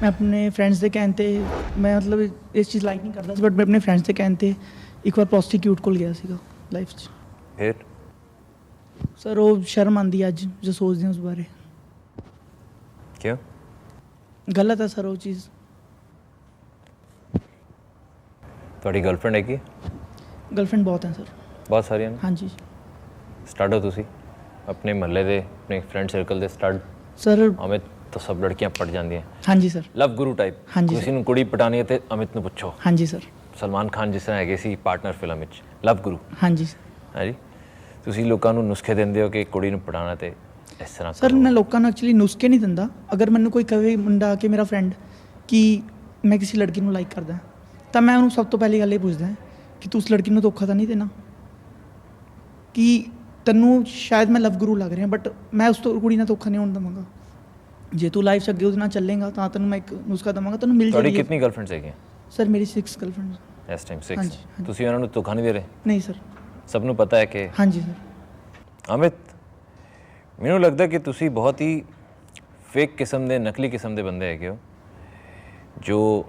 ਮੈਂ ਆਪਣੇ ਫਰੈਂਡਸ ਦੇ ਕਹਿਣ 'ਤੇ ਮੈਂ ਮਤਲਬ ਇਸ ਚੀਜ਼ ਲਾਈਕ ਨਹੀਂ ਕਰਦਾ ਸੀ, ਬਟ ਮੈਂ ਆਪਣੇ ਫਰੈਂਡਸ ਦੇ ਕਹਿਣ 'ਤੇ ਇੱਕ ਵਾਰ ਪ੍ਰੋਸਟੀਕਿਊਟ ਕੋਲ ਗਿਆ ਸੀਗਾ ਲਾਈਫ 'ਚ। फिर ਸਰ ਉਹ ਸ਼ਰਮ ਆਉਂਦੀ ਅੱਜ ਜੋ ਸੋਚਦੇ ਹਾਂ ਉਸ ਬਾਰੇ। क्यों? ਗਲਤ ਹੈ ਸਰ ਉਹ ਚੀਜ਼। ਤੁਹਾਡੀ ਗਰਲਫ੍ਰੈਂਡ ਹੈਗੀ ਹੈ? ਗਰਲਫ੍ਰੈਂਡ ਬਹੁਤ ਹੈ ਸਰ। ਬਹੁਤ ਸਾਰੀਆਂ ਨੇ? ਹਾਂਜੀ ਸਟੱਡ ਹੋ ਤੁਸੀਂ ਆਪਣੇ ਮਹੱਲੇ ਦੇ, ਆਪਣੇ ਫਰੈਂਡ ਸਰਕਲ ਦੇ ਸਟੱਡ? ਸਰ ਅਮਿਤ ਤਾਂ ਸਭ ਲੜਕੀਆਂ ਪਟ ਜਾਂਦੀਆਂ। ਹਾਂਜੀ ਸਰ। ਲਵ ਗੁਰੂ ਟਾਈਪ। ਹਾਂਜੀ ਕਿਸੇ ਨੂੰ ਕੁੜੀ ਪਟਾਣੀ ਹੈ ਤੇ ਅਮਿਤ ਨੂੰ ਪੁੱਛੋ। ਹਾਂਜੀ ਸਰ। ਸਲਮਾਨ ਖਾਨ ਜਿਸ ਤਰ੍ਹਾਂ ਹੈਗੇ ਸੀ ਪਾਰਟਨਰ ਫਿਲਮ ਵਿੱਚ, ਲਵ ਗੁਰੂ। ਹਾਂਜੀ ਹੈ ਜੀ। ਤੁਸੀਂ ਲੋਕਾਂ ਨੂੰ ਨੁਸਖੇ ਦਿੰਦੇ ਹੋ ਕਿ ਕੁੜੀ ਨੂੰ ਪਟਾਉਣਾ ਤੇ ਇਸ ਤਰ੍ਹਾਂ ਸਰ ਮੈਂ ਲੋਕਾਂ ਨੂੰ ਐਕਚੁਅਲੀ ਨੁਸਖੇ ਨਹੀਂ ਦਿੰਦਾ। ਅਗਰ ਮੈਨੂੰ ਕੋਈ ਕਹੇ ਮੁੰਡਾ ਕਿ ਮੇਰਾ ਫਰੈਂਡ ਕਿ ਮੈਂ ਕਿਸੇ ਲੜਕੀ ਨੂੰ ਲਾਈਕ ਕਰਦਾ, ਤਾਂ ਮੈਂ ਉਹਨੂੰ ਸਭ ਤੋਂ ਪਹਿਲੀ ਗੱਲ ਇਹ ਪੁੱਛਦਾ ਕਿ ਤੂੰ ਉਸ ਲੜਕੀ ਨੂੰ ਧੋਖਾ ਤਾਂ ਨਹੀਂ ਦੇਣਾ, ਕਿ ਤੈਨੂੰ ਸ਼ਾਇਦ ਮੈਂ ਲਵ ਗੁਰੂ ਲੱਗ ਰਿਹਾ ਬਟ ਮੈਂ ਉਸ ਤੋਂ ਕੁੜੀ ਨਾਲ ਧੋਖਾ ਨਹੀਂ ਹੋਣ ਦੇਵਾਂਗਾ। ਜੇ ਤੂੰ ਲਾਈਫ 'ਚ ਅੱਗੇ ਉਹਦੇ ਨਾਲ ਚੱਲੇਗਾ ਤਾਂ ਤੈਨੂੰ ਮੈਂ ਇੱਕ ਨੁਸਖਾ ਦੇਵਾਂਗਾ, ਤੈਨੂੰ ਮਿਲ ਜਾਏਗੀ। ਤੁਹਾਡੀ ਕਿੰਨੀ ਗਰਲਫ੍ਰੈਂਡਸ ਹੈਗੀਆਂ? ਸਰ ਮੇਰੀ 6 ਗਰਲਫ੍ਰੈਂਡ ਇਸ ਟਾਈਮ 6। ਤੁਸੀਂ ਉਹਨਾਂ ਨੂੰ ਧੋਖਾ ਨਹੀਂ ਦੇ ਰਹੇ? ਨਹੀਂ ਸਰ। ਸਭ ਨੂੰ ਪਤਾ ਹੈ ਕਿ? ਹਾਂਜੀ ਸਰ। ਅਮਿਤ ਮੈਨੂੰ ਲੱਗਦਾ ਕਿ ਤੁਸੀਂ ਬਹੁਤ ਹੀ ਫੇਕ ਕਿਸਮ ਦੇ, ਨਕਲੀ ਕਿਸਮ ਦੇ ਬੰਦੇ ਹੈਗੇ ਹੋ ਜੋ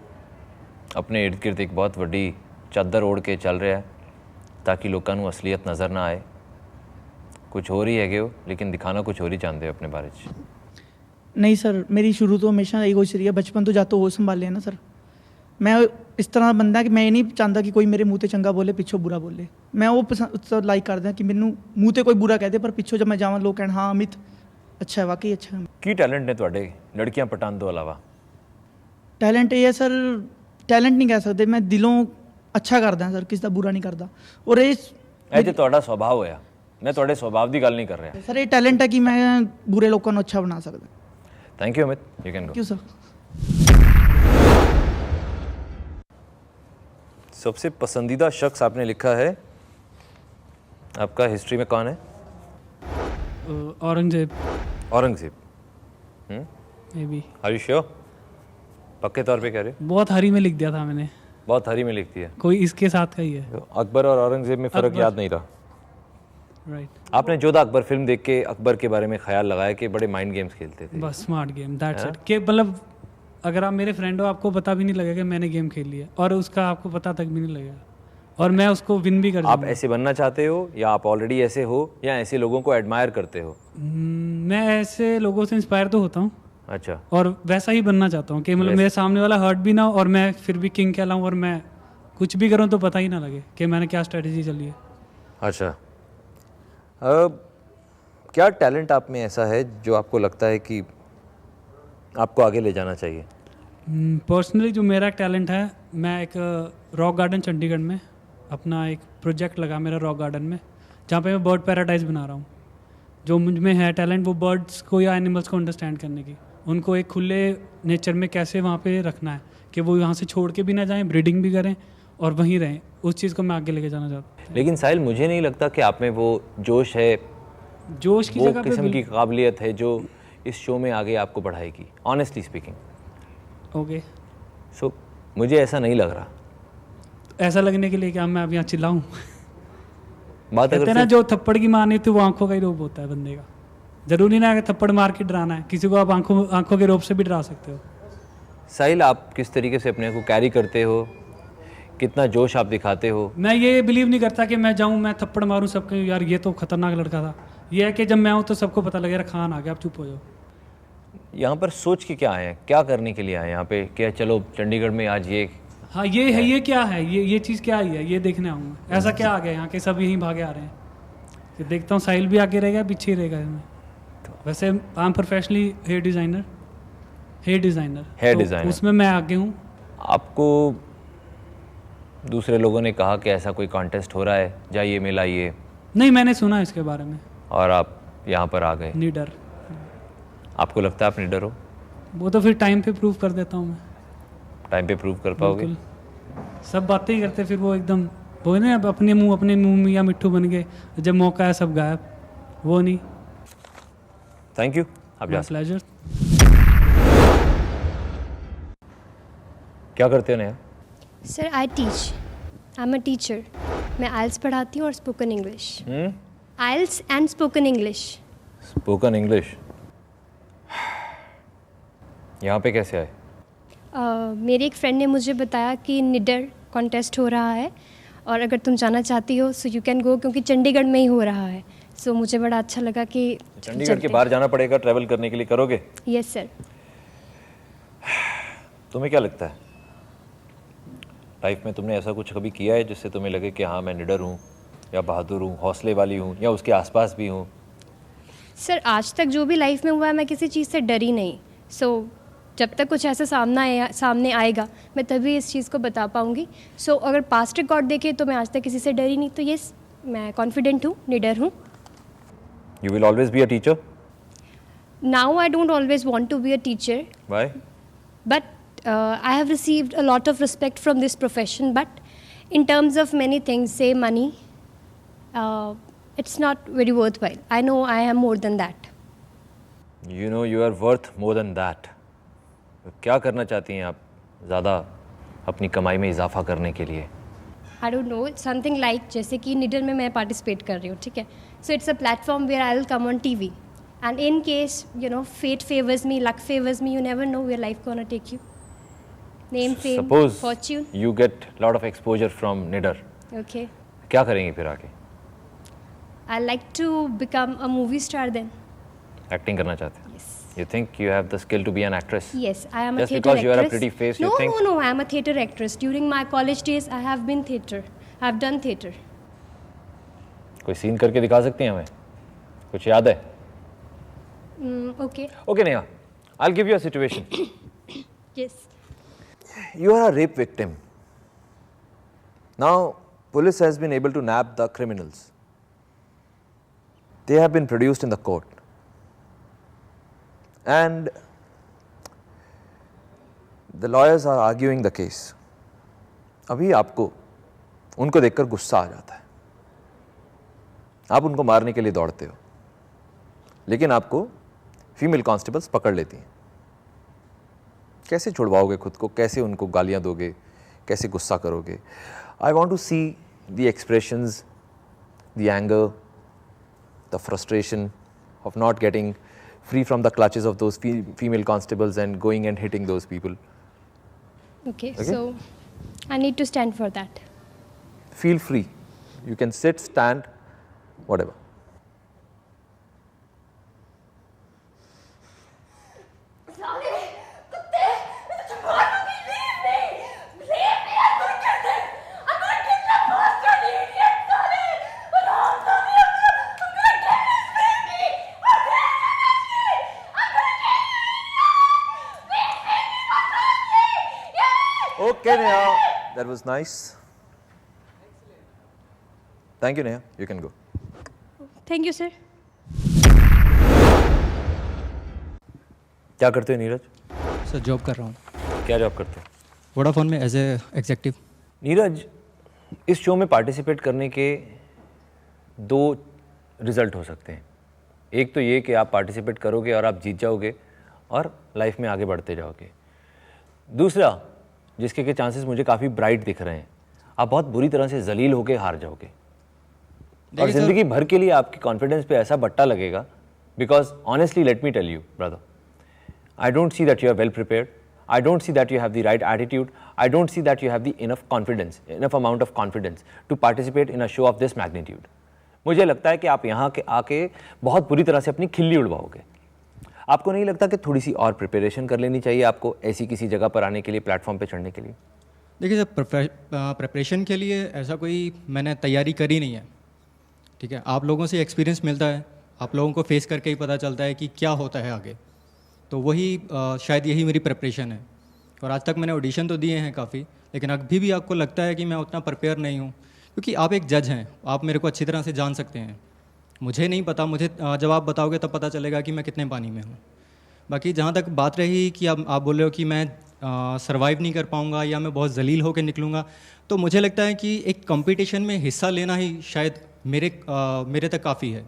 ਆਪਣੇ ਇਰਦ ਗਿਰਦ ਇੱਕ ਬਹੁਤ ਵੱਡੀ ਚਾਦਰ ओढ़ ਕੇ ਚੱਲ ਰਿਹਾ ਹੈ ਤਾਂ ਕਿ ਲੋਕਾਂ ਨੂੰ ਅਸਲੀਅਤ ਨਜ਼ਰ ਨਾ ਆਏ। ਕੁਝ ਹੋਰ ਹੀ ਹੈਗੇ ਹੋ ਲੇਕਿਨ ਦਿਖਾਣਾ ਕੁਝ ਹੋਰ ਹੀ ਚਾਹੁੰਦੇ ਹੋ ਆਪਣੇ ਬਾਰੇ 'ਚ। ਨਹੀਂ ਸਰ ਮੇਰੀ ਸ਼ੁਰੂ ਤੋਂ ਹਮੇਸ਼ਾ ਇਹੀ ਕੋਸ਼ਿਸ਼ ਰਹੀ ਹੈ, ਬਚਪਨ ਤੋਂ ਜਦ ਤੋਂ ਉਹ ਸੰਭਾਲਿਆ ਨਾ ਸਰ। ਮੈਂ ਇਸ ਤਰ੍ਹਾਂ ਦਾ ਬੰਦਾ ਕਿ ਮੈਂ ਇਹ ਨਹੀਂ ਚਾਹੁੰਦਾ ਕਿ ਕੋਈ ਮੇਰੇ ਮੂੰਹ 'ਤੇ ਚੰਗਾ ਬੋਲੇ ਪਿੱਛੋਂ ਬੁਰਾ ਬੋਲੇ। ਮੈਂ ਉਹ ਲਾਈਕ ਕਰਦਾ ਕਿ ਮੈਨੂੰ ਮੂੰਹ 'ਤੇ ਕੋਈ ਬੁਰਾ ਕਹਿ ਦੇ ਪਰ ਪਿੱਛੋਂ ਜਦ ਮੈਂ ਜਾਵਾਂ ਲੋਕ ਕਹਿਣ ਹਾਂ ਅਮਿਤ ਅੱਛਾ ਹੈ, ਵਾਕਈ ਅੱਛਾ ਹੈ। ਕੀ ਟੈਲੈਂਟ ਨੇ ਤੁਹਾਡੇ ਲੜਕੀਆਂ ਪਟਾਉਣ ਤੋਂ ਇਲਾਵਾ? ਟੈਲੈਂਟ ਇਹ ਹੈ ਸਰ, ਟੈਲੈਂਟ ਨਹੀਂ ਕਹਿ ਸਕਦੇ, ਮੈਂ ਦਿਲੋਂ ਅੱਛਾ ਕਰਦਾ ਸਰ, ਕਿਸੇ ਦਾ ਬੁਰਾ ਨਹੀਂ ਕਰਦਾ। ਔਰ ਇਹ ਤੇ ਤੁਹਾਡਾ ਸੁਭਾਅ ਹੋਇਆ, ਮੈਂ ਤੁਹਾਡੇ ਸੁਭਾਅ ਦੀ ਗੱਲ ਨਹੀਂ ਕਰ ਰਿਹਾ ਸਰ। ਇਹ ਟੈਲੈਂਟ ਹੈ ਕਿ ਮੈਂ ਬੁਰੇ ਲੋਕਾਂ ਨੂੰ ਅੱਛਾ ਬਣਾ ਸਕਦਾ। Thank you Amit, you can गो। क्यों सर? सबसे पसंदीदा शख्स आपने लिखा है, आपका हिस्ट्री में कौन है? Aurangzeb. Aurangzeb. Maybe. Are you sure? पक्के तौर पे कह रहे? बहुत हरी में लिख दिया था मैंने। बहुत हरी में लिख दिया? कोई इसके साथ का ही है। अकबर और औरंगजेब में फ़र्क याद नहीं रहा? राइट। आपने जोधा अकबर फिल्म देख के अकबर के बारे में ख्याल लगाया कि बड़े माइंड गेम्स खेलते थे? बस स्मार्ट गेम, दैट्स इट। कि मतलब अगर आप मेरे फ्रेंड हो आपको पता भी नहीं लगेगा कि मैंने गेम खेल लिया और उसका आपको पता तक भी नहीं लगेगा और मैं उसको विन भी कर आप ऐसे बनना चाहते हो या आप ऑलरेडी ऐसे हो या ऐसे लोगों को एडमायर करते हो? मैं ऐसे लोगों से इंस्पायर तो होता हूँ। अच्छा। और वैसा ही बनना चाहता हूँ कि मतलब मेरे सामने वाला हर्ट भी ना हो और मैं फिर भी किंग कहलाऊँ और मैं कुछ भी करूँ तो पता ही ना लगे कि मैंने क्या स्ट्रेटजी चली है। अच्छा। क्या टैलेंट आप में ऐसा है जो आपको लगता है कि आपको आगे ले जाना चाहिए? पर्सनली जो मेरा टैलेंट है, मैं एक रॉक गार्डन चंडीगढ़ में अपना एक प्रोजेक्ट लगा मेरा रॉक गार्डन में, जहाँ पे मैं बर्ड पैराडाइज बना रहा हूँ। जो मुझ में है टैलेंट वो बर्ड्स को या एनिमल्स को अंडरस्टैंड करने की, उनको एक खुले नेचर में कैसे वहाँ पे रखना है कि वो यहाँ से छोड़ के भी ना जाएं, ब्रीडिंग भी करें और वहीं रहें। उस चीज़ को मैं आगे लेके जाना चाहता हूँ। लेकिन साहिल मुझे नहीं लगता कि आप में वो जोश है, जोश की जगह किस्म की काबिलियत है जो इस शो में आगे आपको बढ़ाएगी, ऑनेस्टली स्पीकिंग। ओके। सो मुझे ऐसा नहीं लग रहा। ऐसा लगने के लिए क्या मैं अब यहाँ चिल्लाऊँ? बात कहते ना जो थप्पड़ की मारनी थी वो आंखों का ही रोप होता है बंदे का। जरूरी ना है कि थप्पड़ मार के डराना है, किसी को आप आंखों के रोप से भी डरा सकते हो। साहिल आप किस तरीके से अपने को कैरी करते हो, कितना जोश आप दिखाते हो? मैं ये बिलीव नहीं करता कि मैं जाऊँ मैं थप्पड़ मारूँ सबको, यार ये तो खतरनाक लड़का था। ये है कि जब मैं हूँ तो सबको पता लगे खान आ गया, आप चुप हो जाओ। यहाँ पर सोच के क्या आए हैं, क्या करने के लिए आए हैं यहाँ पे? क्या चलो चंडीगढ़ में आज ये, हाँ ये है, ये क्या है, ये चीज़ क्या ही है, ये देखने आऊँगा। ऐसा क्या आ गया यहाँ के सब यहीं भागे आ रहे हैं कि देखता हूँ साहिल भी आगे रहेगा पीछे रहेगा इसमें। वैसे I am professionally hair designer, उसमें मैं आगे हूँ। आपको दूसरे लोगों ने कहा कि ऐसा कोई कॉन्टेस्ट हो रहा है, जाइए मिलाइए? नहीं, मैंने सुना इसके बारे में। और आप यहाँ पर आ गए? निडर। आपको लगता है आप निडर हो? वो तो फिर टाइम पे प्रूव कर देता हूँ मैं। टाइम पे प्रूव कर पाओगे? सब बातें ही करते फिर वो एकदम वो ना अपने मुंह में या मिट्ठू बन गए, जब मौका है सब गायब, वो नहीं। Thank you. आप जा। प्लेजर। क्या करते हो नया? Sir I teach, I am a teacher. मैं आइल्स पढ़ाती हूँ और spoken English. IELTS and spoken English. Spoken English. यहाँ पे कैसे आए? मेरे एक फ्रेंड ने मुझे बताया कि निडर कॉन्टेस्ट हो रहा है और अगर तुम जाना चाहती हो सो यू कैन गो, क्योंकि चंडीगढ़ में ही हो रहा है। सो मुझे बड़ा अच्छा लगा कि चंडीगढ़ के बाहर जाना पड़ेगा ट्रैवल करने के लिए, करोगे? Yes sir. तुम्हें क्या लगता है लाइफ में तुमने ऐसा कुछ कभी किया है जिससे तुम्हें लगे कि हाँ मैं निडर हूँ या बहादुर हूँ, हौसले वाली हूँ, या उसके आसपास भी हूँ? सर आज तक जो भी लाइफ में हुआ है मैं किसी चीज़ से डरी नहीं। सो जब तक कुछ ऐसा सामने आएगा मैं तभी इस चीज़ को बता पाऊँगी। सो अगर पास्ट रिकॉर्ड देखें तो मैं आज तक किसी से डरी नहीं, तो यस मैं कॉन्फिडेंट हूँ, निडर हूँ। You will always be a teacher? Now I don't always want to be a teacher. Why? But I have received a lot of respect from this profession. But in terms of many things, say money, it's not very worthwhile. I know I am more than that. You know you are worth more than that. क्या करना चाहती हैं आप ज़्यादा अपनी कमाई में इजाफा करने के लिए? I don't know, something like जैसे कि निडर में मैं पार्टिसिपेट कर रही हूँ, ठीक है? So it's a platform where I will come on TV. And in case, you know, fate favors me, luck favors me, you never know where life gonna take you. Name, fame, Suppose fortune. you get lot of exposure from निडर. Okay. क्या करेंगी फिर आके? I like to become a movie star then. Acting करना चाहते हैं? Yes. You think you have the skill to be an actress? Yes, I am a Just theatre because you are a actress. pretty face, no, you think? No, I am a theatre actress. During my college days, I have been theatre. I have done theatre. कोई scene करके दिखा सकती हैं हमें? कुछ याद है? Okay. Okay, Neha. I'll give you a situation. Yes. You are a rape victim. Now, police has been able to nab the criminals. They have been produced in the court. And the lawyers are arguing the case. अभी आपको उनको देखकर गुस्सा आ जाता है, आप उनको मारने के लिए दौड़ते हो, लेकिन आपको फीमेल कांस्टेबल्स पकड़ लेती हैं। कैसे छुड़वाओगे खुद को? कैसे उनको गालियां दोगे? कैसे गुस्सा करोगे? I want to see the expressions, the anger, the frustration of not getting free from the clutches of those female constables and going and hitting those people. Okay, so I need to stand for that. Feel free. You can sit, stand, whatever. Okay, Neha, that was nice. Thank you, Neha. You can go. Thank you, sir. क्या करते हो Neeraj? Sir job कर रहा हूँ। क्या job करते हो? Vodafone में एज ए एग्जेक्टिव। नीरज, इस शो में पार्टिसिपेट करने के दो रिजल्ट हो सकते हैं। एक तो ये कि आप पार्टिसिपेट करोगे और आप जीत जाओगे और लाइफ में आगे बढ़ते जाओगे। दूसरा, जिसके के चांसेस मुझे काफ़ी ब्राइट दिख रहे हैं, आप बहुत बुरी तरह से जलील होकर हार जाओगे और ज़िंदगी भर के लिए आपकी कॉन्फिडेंस पे ऐसा बट्टा लगेगा। Because honestly let me tell you brother, I don't see that you are well prepared. I don't see that you have the right attitude. I don't see that you have the enough confidence, enough amount of confidence to participate in a show of this magnitude. मुझे लगता है कि आप यहाँ के आके बहुत बुरी तरह से अपनी खिल्ली उड़वाओगे। आपको नहीं लगता कि थोड़ी सी और प्रिपरेशन कर लेनी चाहिए आपको ऐसी किसी जगह पर आने के लिए, प्लेटफॉर्म पे चढ़ने के लिए? देखिए सर, प्रिपरेशन के लिए ऐसा कोई मैंने तैयारी करी नहीं है, ठीक है। आप लोगों से एक्सपीरियंस मिलता है, आप लोगों को फेस करके ही पता चलता है कि क्या होता है आगे। तो वही शायद यही मेरी प्रिपरेशन है। और आज तक मैंने ऑडिशन तो दिए हैं काफ़ी, लेकिन अभी भी आपको लगता है कि मैं उतना प्रिपेयर नहीं हूँ, क्योंकि आप एक जज हैं, आप मेरे को अच्छी तरह से जान सकते हैं। मुझे नहीं पता, मुझे जब आप बताओगे तब पता चलेगा कि मैं कितने पानी में हूँ। बाकी जहाँ तक बात रही कि आप बोल रहे हो कि मैं सर्वाइव नहीं कर पाऊँगा या मैं बहुत जलील होकर निकलूँगा, तो मुझे लगता है कि एक कंपटीशन में हिस्सा लेना ही शायद मेरे तक काफ़ी है।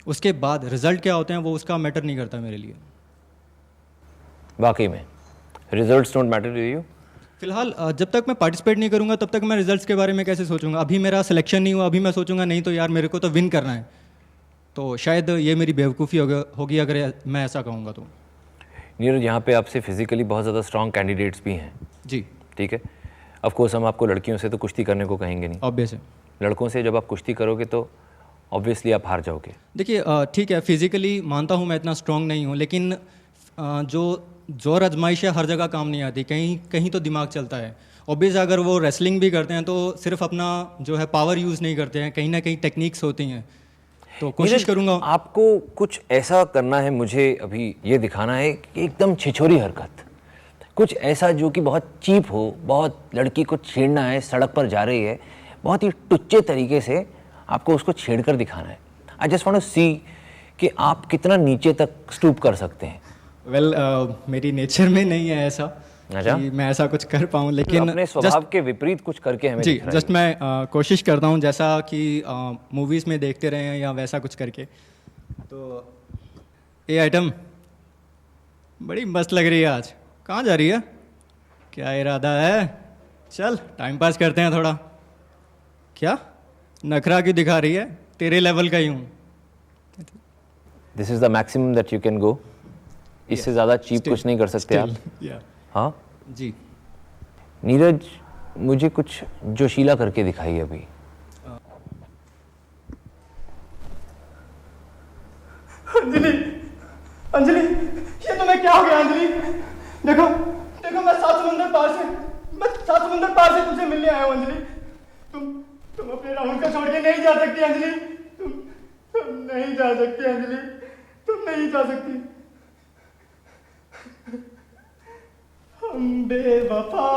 उसके बाद रिज़ल्ट क्या होते हैं वो उसका मैटर नहीं करता मेरे लिए। वाकई में results don't matter to you? फिलहाल जब तक मैं पार्टिसिपेट नहीं करूंगा तब तक मैं रिजल्ट्स के बारे में कैसे सोचूंगा। अभी मेरा सिलेक्शन नहीं हुआ, अभी मैं सोचूंगा नहीं तो यार मेरे को तो विन करना है। तो शायद ये मेरी बेवकूफ़ी होगी अगर मैं ऐसा कहूँगा तो। नीरज, यहाँ पे आपसे फिजिकली बहुत ज़्यादा स्ट्रॉन्ग कैंडिडेट्स भी हैं। जी। ठीक है, ऑफ कोर्स हम आपको लड़कियों से तो कुश्ती करने को कहेंगे नहीं। ऑब्वियस है। लड़कों से जब आप कुश्ती करोगे तो ऑब्वियसली आप हार जाओगे। देखिए ठीक है, फिजिकली मानता हूँ मैं इतना स्ट्रांग नहीं हूँ, लेकिन जो जोर आजमाइश है हर जगह काम नहीं आती, कहीं कहीं तो दिमाग चलता है। ऑब्वियस अगर वो रेसलिंग भी करते हैं तो सिर्फ अपना जो है पावर यूज़ नहीं करते हैं, कहीं ना कहीं टेक्निक्स होती हैं, तो कोशिश करूँगा। आपको कुछ ऐसा करना है, मुझे अभी ये दिखाना है कि एकदम छिछोरी हरकत, कुछ ऐसा जो कि बहुत चीप हो, बहुत लड़की को छेड़ना है, सड़क पर जा रही है, बहुत ही टुच्चे तरीके से आपको उसको छेड़कर दिखाना है। आई जस्ट वांट टू सी कि आप कितना नीचे तक स्टूप कर सकते हैं। वेल मेरी नेचर में नहीं है ऐसा कि मैं ऐसा कुछ कर पाऊँ, लेकिन अपने स्वभाव के विपरीत कुछ करके हमें जी जस्ट मैं कोशिश करता हूँ जैसा कि मूवीज़ में देखते रहे हैं या वैसा कुछ करके। तो ये आइटम बड़ी मस्त लग रही है आज। कहाँ जा रही है? क्या इरादा है? चल टाइम पास करते हैं थोड़ा। क्या नखरा क्यों दिखा रही है? तेरे लेवल का ही हूँ। This is the maximum that you can गो। इससे ज़्यादा चीप कुछ नहीं कर सकते आप। हाँ जी। नीरज, मुझे कुछ जोशीला करके दिखाइए अभी। अंजलि, अंजलि, ये तुम्हें क्या हो गया अंजलि? देखो, देखो मैं 7 समुंदर पार से तुमसे मिलने आया हूँ अंजलि। तुम अपने राहुल को छोड़ के नहीं जा सकती अंजलि। तुम नहीं जा सकती अंजलि, तुम नहीं जा सकती। हम बेवफा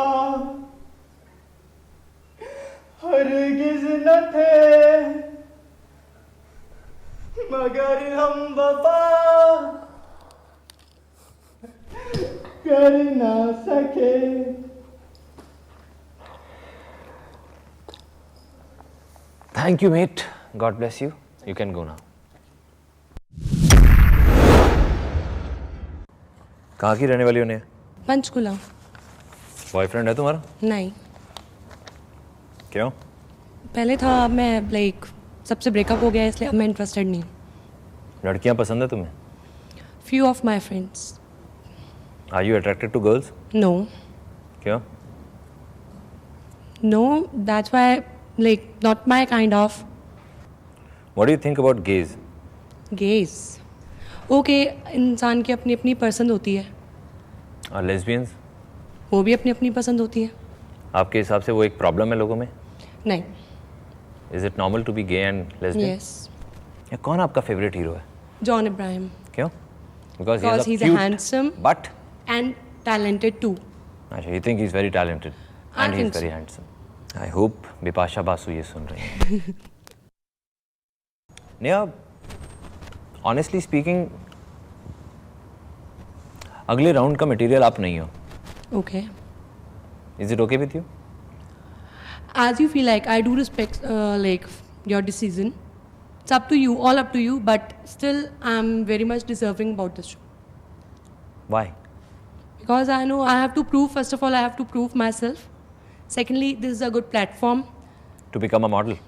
हरगिज़ न थे, मगर हम वफा कर ना सके। Thank you mate, God bless you, you can go now. कहाँ की रहने वाली हो? पंचकुला। बॉयफ्रेंड है तुम्हारा? नहीं। क्यों? पहले था, अब मैं लाइक सबसे ब्रेकअप हो गया इसलिए अब मैं इंटरेस्टेड नहीं। लड़कियाँ पसंद है तुम्हें? Few of my friends. Are you attracted to girls? No. क्यों? No, that's why like not my kind of. What do you think about gays? Gays okay, इंसान की अपनी अपनी पसंद होती है। और लेस्बियंस? वो भी अपनी अपनी पसंद होती है। आपके हिसाब से वो एक प्रॉब्लम है लोगों में? नहीं। Is it normal to be gay and lesbian? Yes. कौन आपका फेवरेट हीरो है? जॉन इब्राहिम। क्यों? Because he's a handsome but and talented too. अच्छा, you think he's very talented and he's very handsome. I hope Bipasha Basu ये सुन रही हैं। नेहा, honestly speaking, अगले round का मटेरियल आप नहीं हो। Okay. Is it okay with you? As you feel like, I do respect like your decision. It's up to you, all up to you, but still I'm very much deserving about this show. Why? Because I know I have to prove, first of all, I have to prove myself. Secondly, this is a good platform. To become a model?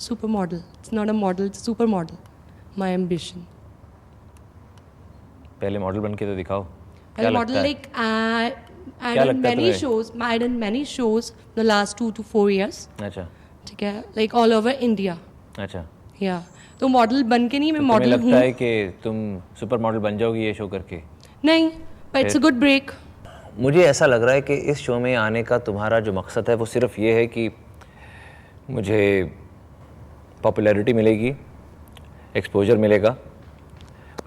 Supermodel. It's not a model, it's a supermodel. My ambition. पहले model बन के तो दिखाओ। Well, model like I done many shows. I done many shows the last 2 to 4 years. अच्छा। ठीक है, like all over India. अच्छा। या तो मॉडल बन के नहीं, मैं मॉडल हूँ। लगता है कि तुम सुपर मॉडल बन जाओगी ये शो करके? नहीं, but it's a good break. मुझे ऐसा लग रहा है कि इस शो में आने का तुम्हारा जो मकसद है वो सिर्फ ये है कि मुझे पॉपुलैरिटी मिलेगी, एक्सपोजर मिलेगा,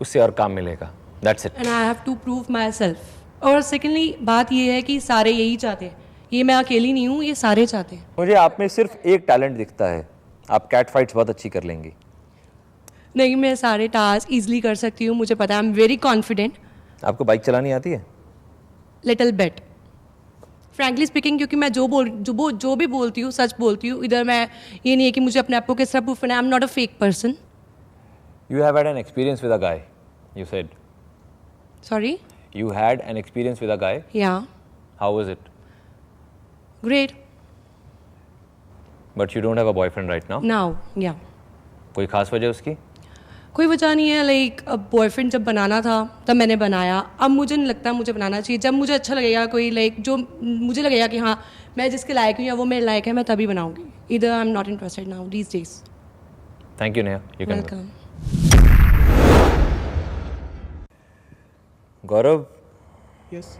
उससे और काम मिलेगा। That's it. And I have to prove myself. और सेकेंडली बात ये है कि सारे यही चाहते हैं, ये मैं अकेली नहीं हूँ, ये सारे चाहते हैं। मुझे आप में सिर्फ एक टैलेंट दिखता है, आप कैट फाइट्स बहुत अच्छी कर लेंगी। नहीं, मैं सारे टास्क इजीली कर सकती हूँ, मुझे पता है। I am very confident. आपको बाइक चलानी आती है? लिटिल बिट, फ्रैंकली स्पीकिंग, क्योंकि मैं जो भी बोलती हूँ सच बोलती हूँ। इधर मैं ये नहीं है कि मुझे अपने आप को किस तरह प्रूफ करना है। आई am not a fake person. You have had an experience with a guy, you said. Sorry? You had an experience with a guy? Yeah. How was it? Great. But you don't have a boyfriend right now? Now, yeah. कोई खास वजह उसकी? कोई वजह नहीं है। Like अब boyfriend जब बनाना था तब मैंने बनाया, अब मुझे नहीं लगता मुझे बनाना चाहिए। जब मुझे अच्छा लगेगा कोई लाइक जो मुझे लगेगा कि हाँ मैं जिसके लायक हूँ या वो मेरे लायक है, मैं तभी बनाऊँगी। इधर आई am not interested now these days. Thank you Neha, you can welcome. Gaurav, yes,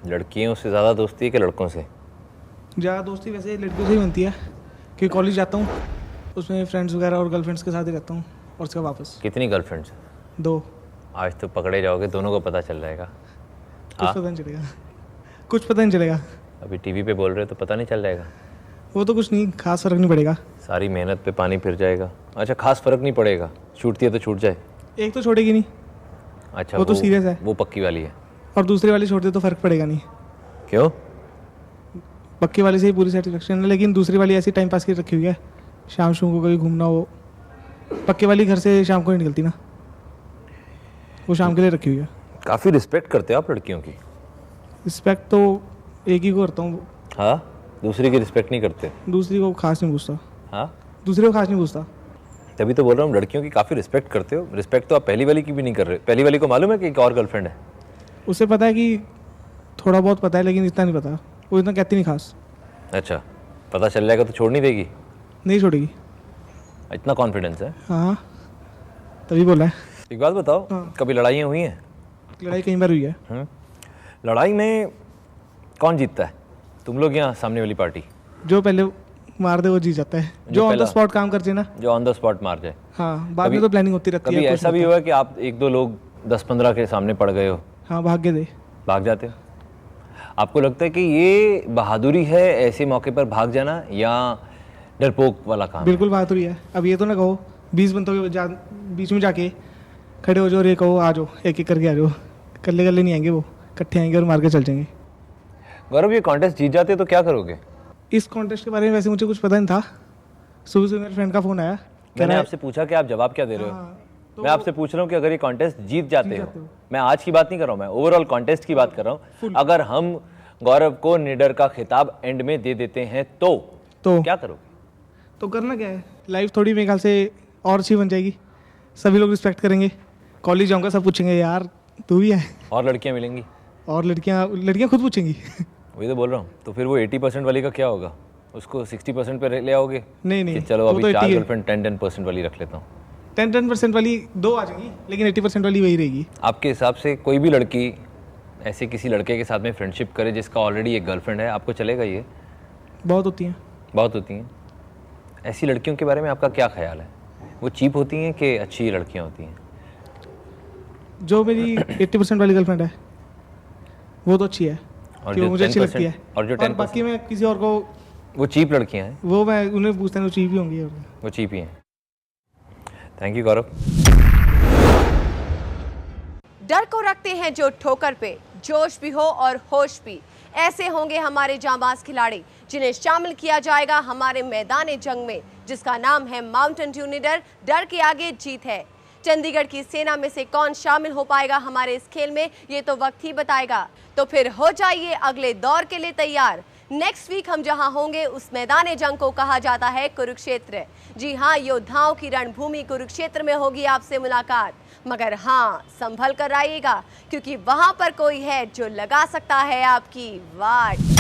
लड़कियों से ज़्यादा दोस्ती है कि लड़कों से? ज़्यादा दोस्ती वैसे लड़कियों से ही बनती है, क्योंकि कॉलेज जाता हूँ उसमें फ्रेंड्स वगैरह और गर्लफ्रेंड्स के साथ ही रहता हूँ, और उसके वापस। कितनी गर्लफ्रेंड्स? 2। आज तो पकड़े जाओगे, दोनों को पता चल जाएगा। कुछ पता नहीं चलेगा, कुछ पता नहीं चलेगा। अभी टीवी पे बोल रहे हो तो पता नहीं चल जाएगा? वो तो कुछ नहीं, खास फर्क नहीं पड़ेगा। सारी मेहनत पे पानी फिर जाएगा। अच्छा, खास फर्क नहीं पड़ेगा, छूटती है तो छूट जाए। एक तो छोड़ेगी नहीं। अच्छा, वो तो सीरियस है। वो पक्की वाली है। और दूसरी वाली छोड़ दे तो फर्क पड़ेगा नहीं। क्यों? पक्की वाली से ही पूरी सेटिस्फेक्शन है, लेकिन दूसरी वाली ऐसी टाइम पास की रखी हुई है, शाम शाम को कभी घूमना हो। पक्की वाली घर से शाम को नहीं निकलती ना, वो शाम के लिए रखी हुई है। काफ़ी रिस्पेक्ट करते हो आप लड़कियों की। रिस्पेक्ट तो एक ही को करता हूँ। हाँ, दूसरी की रिस्पेक्ट नहीं करते? दूसरी को खास नहीं पूछता। हाँ, दूसरे को खास नहीं पूछता। तभी तो बोल रहा हूँ लड़कियों की काफ़ी रिस्पेक्ट करते हो। रिस्पेक्ट तो आप पहली वाली की भी नहीं कर रहे। पहली वाली को मालूम है कि एक और गर्लफ्रेंड है? उसे पता है कि थोड़ा बहुत पता है, लेकिन इतना नहीं पता। वो इतना कहती नहीं खास। अच्छा, पता चल जाएगा तो छोड़ नहीं देगी? नहीं छोड़ेगी। इतना कॉन्फिडेंस है? हाँ, तभी बोला है। एक बात बताओ, कभी लड़ाइयाँ हुई हैं? लड़ाई कई बार हुई है। लड़ाई में कौन जीतता है, तुम लोग या सामने वाली पार्टी? जो पहले मार दे वो जीत जाता है, जो ऑन द स्पॉट काम करते हैं ना। जो ऑन द स्पॉट मार जाए। हाँ, बाद में तो प्लानिंग होती रहती है। कभी ऐसा भी हुआ कि आप 1-2 लोग 10-15 के सामने पड़ गए हो? हाँ, भाग गए थे। भाग जाते हो? आपको लगता है कि ये बहादुरी है ऐसे मौके पर भाग जाना, या डरपोक वाला काम? बिल्कुल बहादुरी है। अब ये तो ना कहो 20 बंदों के बीच में जाके खड़े हो जाओ और ये कहो आ जाओ, एक एक करके आ जाओ। कल्ले कल्ले नहीं आएंगे, वो इकट्ठे आएंगे और मार के चल जाएंगे। गौरव, ये कॉन्टेस्ट जीत जाते तो क्या करोगे? इस कॉन्टेस्ट के बारे में वैसे मुझे कुछ पता नहीं था। सुबह से मेरे फ्रेंड का फ़ोन आया। मैंने आपसे पूछा कि आप जवाब क्या दे रहे हो? मैं आपसे पूछ रहा हूँ कि अगर ये कॉन्टेस्ट जीत जाते हो, मैं आज की बात नहीं कर रहा हूँ, मैं ओवरऑल कॉन्टेस्ट की बात कर रहा हूँ, अगर हम गौरव को निडर का खिताब एंड में दे देते हैं तो क्या करोगे? तो करना क्या है, लाइफ थोड़ी मेरे ख्याल से और अच्छी बन जाएगी। सभी लोग रिस्पेक्ट करेंगे। कॉलेज जाऊँगा, सब पूछेंगे यार तू भी है। और लड़कियाँ मिलेंगी? और लड़कियाँ खुद पूछेंगी। वही तो बोल रहा हूँ। तो फिर वो 80% वाली का क्या होगा? उसको 60% पे ले आओगे? नहीं, चलो अभी 4 गर्लफ्रेंड 10% वाली रख लेता हूँ। 10% वाली 2 आ जाएगी, लेकिन 80% वाली वही रहेगी। आपके हिसाब से कोई भी लड़की ऐसे किसी लड़के के साथ में फ्रेंडशिप करे जिसका ऑलरेडी एक गर्लफ्रेंड है, आपको चलेगा ये? बहुत होती हैं। बहुत होती हैं। ऐसी लड़कियों के बारे में आपका क्या ख्याल है? वो चीप होती हैं कि अच्छी लड़कियाँ होती हैं? जो मेरी 80% वाली गर्लफ्रेंड है वो तो अच्छी है, और जो मुझे अच्छी लगती है। और जो 10% बाकी मैं किसी और को, वो चीप लड़कियाँ हैं, वो मैं उन्हें पूछता हूँ, वो चीप ही होंगी। वो चीप ही हैं। थैंक यू गौरव। डर को रखते हैं जो ठोकर पे, जोश भी हो और होश भी। ऐसे होंगे हमारे जांबाज खिलाड़ी जिन्हें शामिल किया जाएगा हमारे मैदान जंग में, जिसका नाम है माउंटेन ड्यू निडर। डर के आगे जीत है। चंडीगढ़ की सेना में से कौन शामिल हो पाएगा हमारे इस खेल में, ये तो वक्त ही बताएगा। तो फिर हो जाइए अगले दौर के लिए तैयार। नेक्स्ट वीक हम जहां होंगे उस मैदान जंग को कहा जाता है कुरुक्षेत्र। जी हाँ, योद्धाओं की रणभूमि कुरुक्षेत्र में होगी आपसे मुलाकात। मगर हाँ, संभल कर आइएगा, क्योंकि वहां पर कोई है जो लगा सकता है आपकी वाट।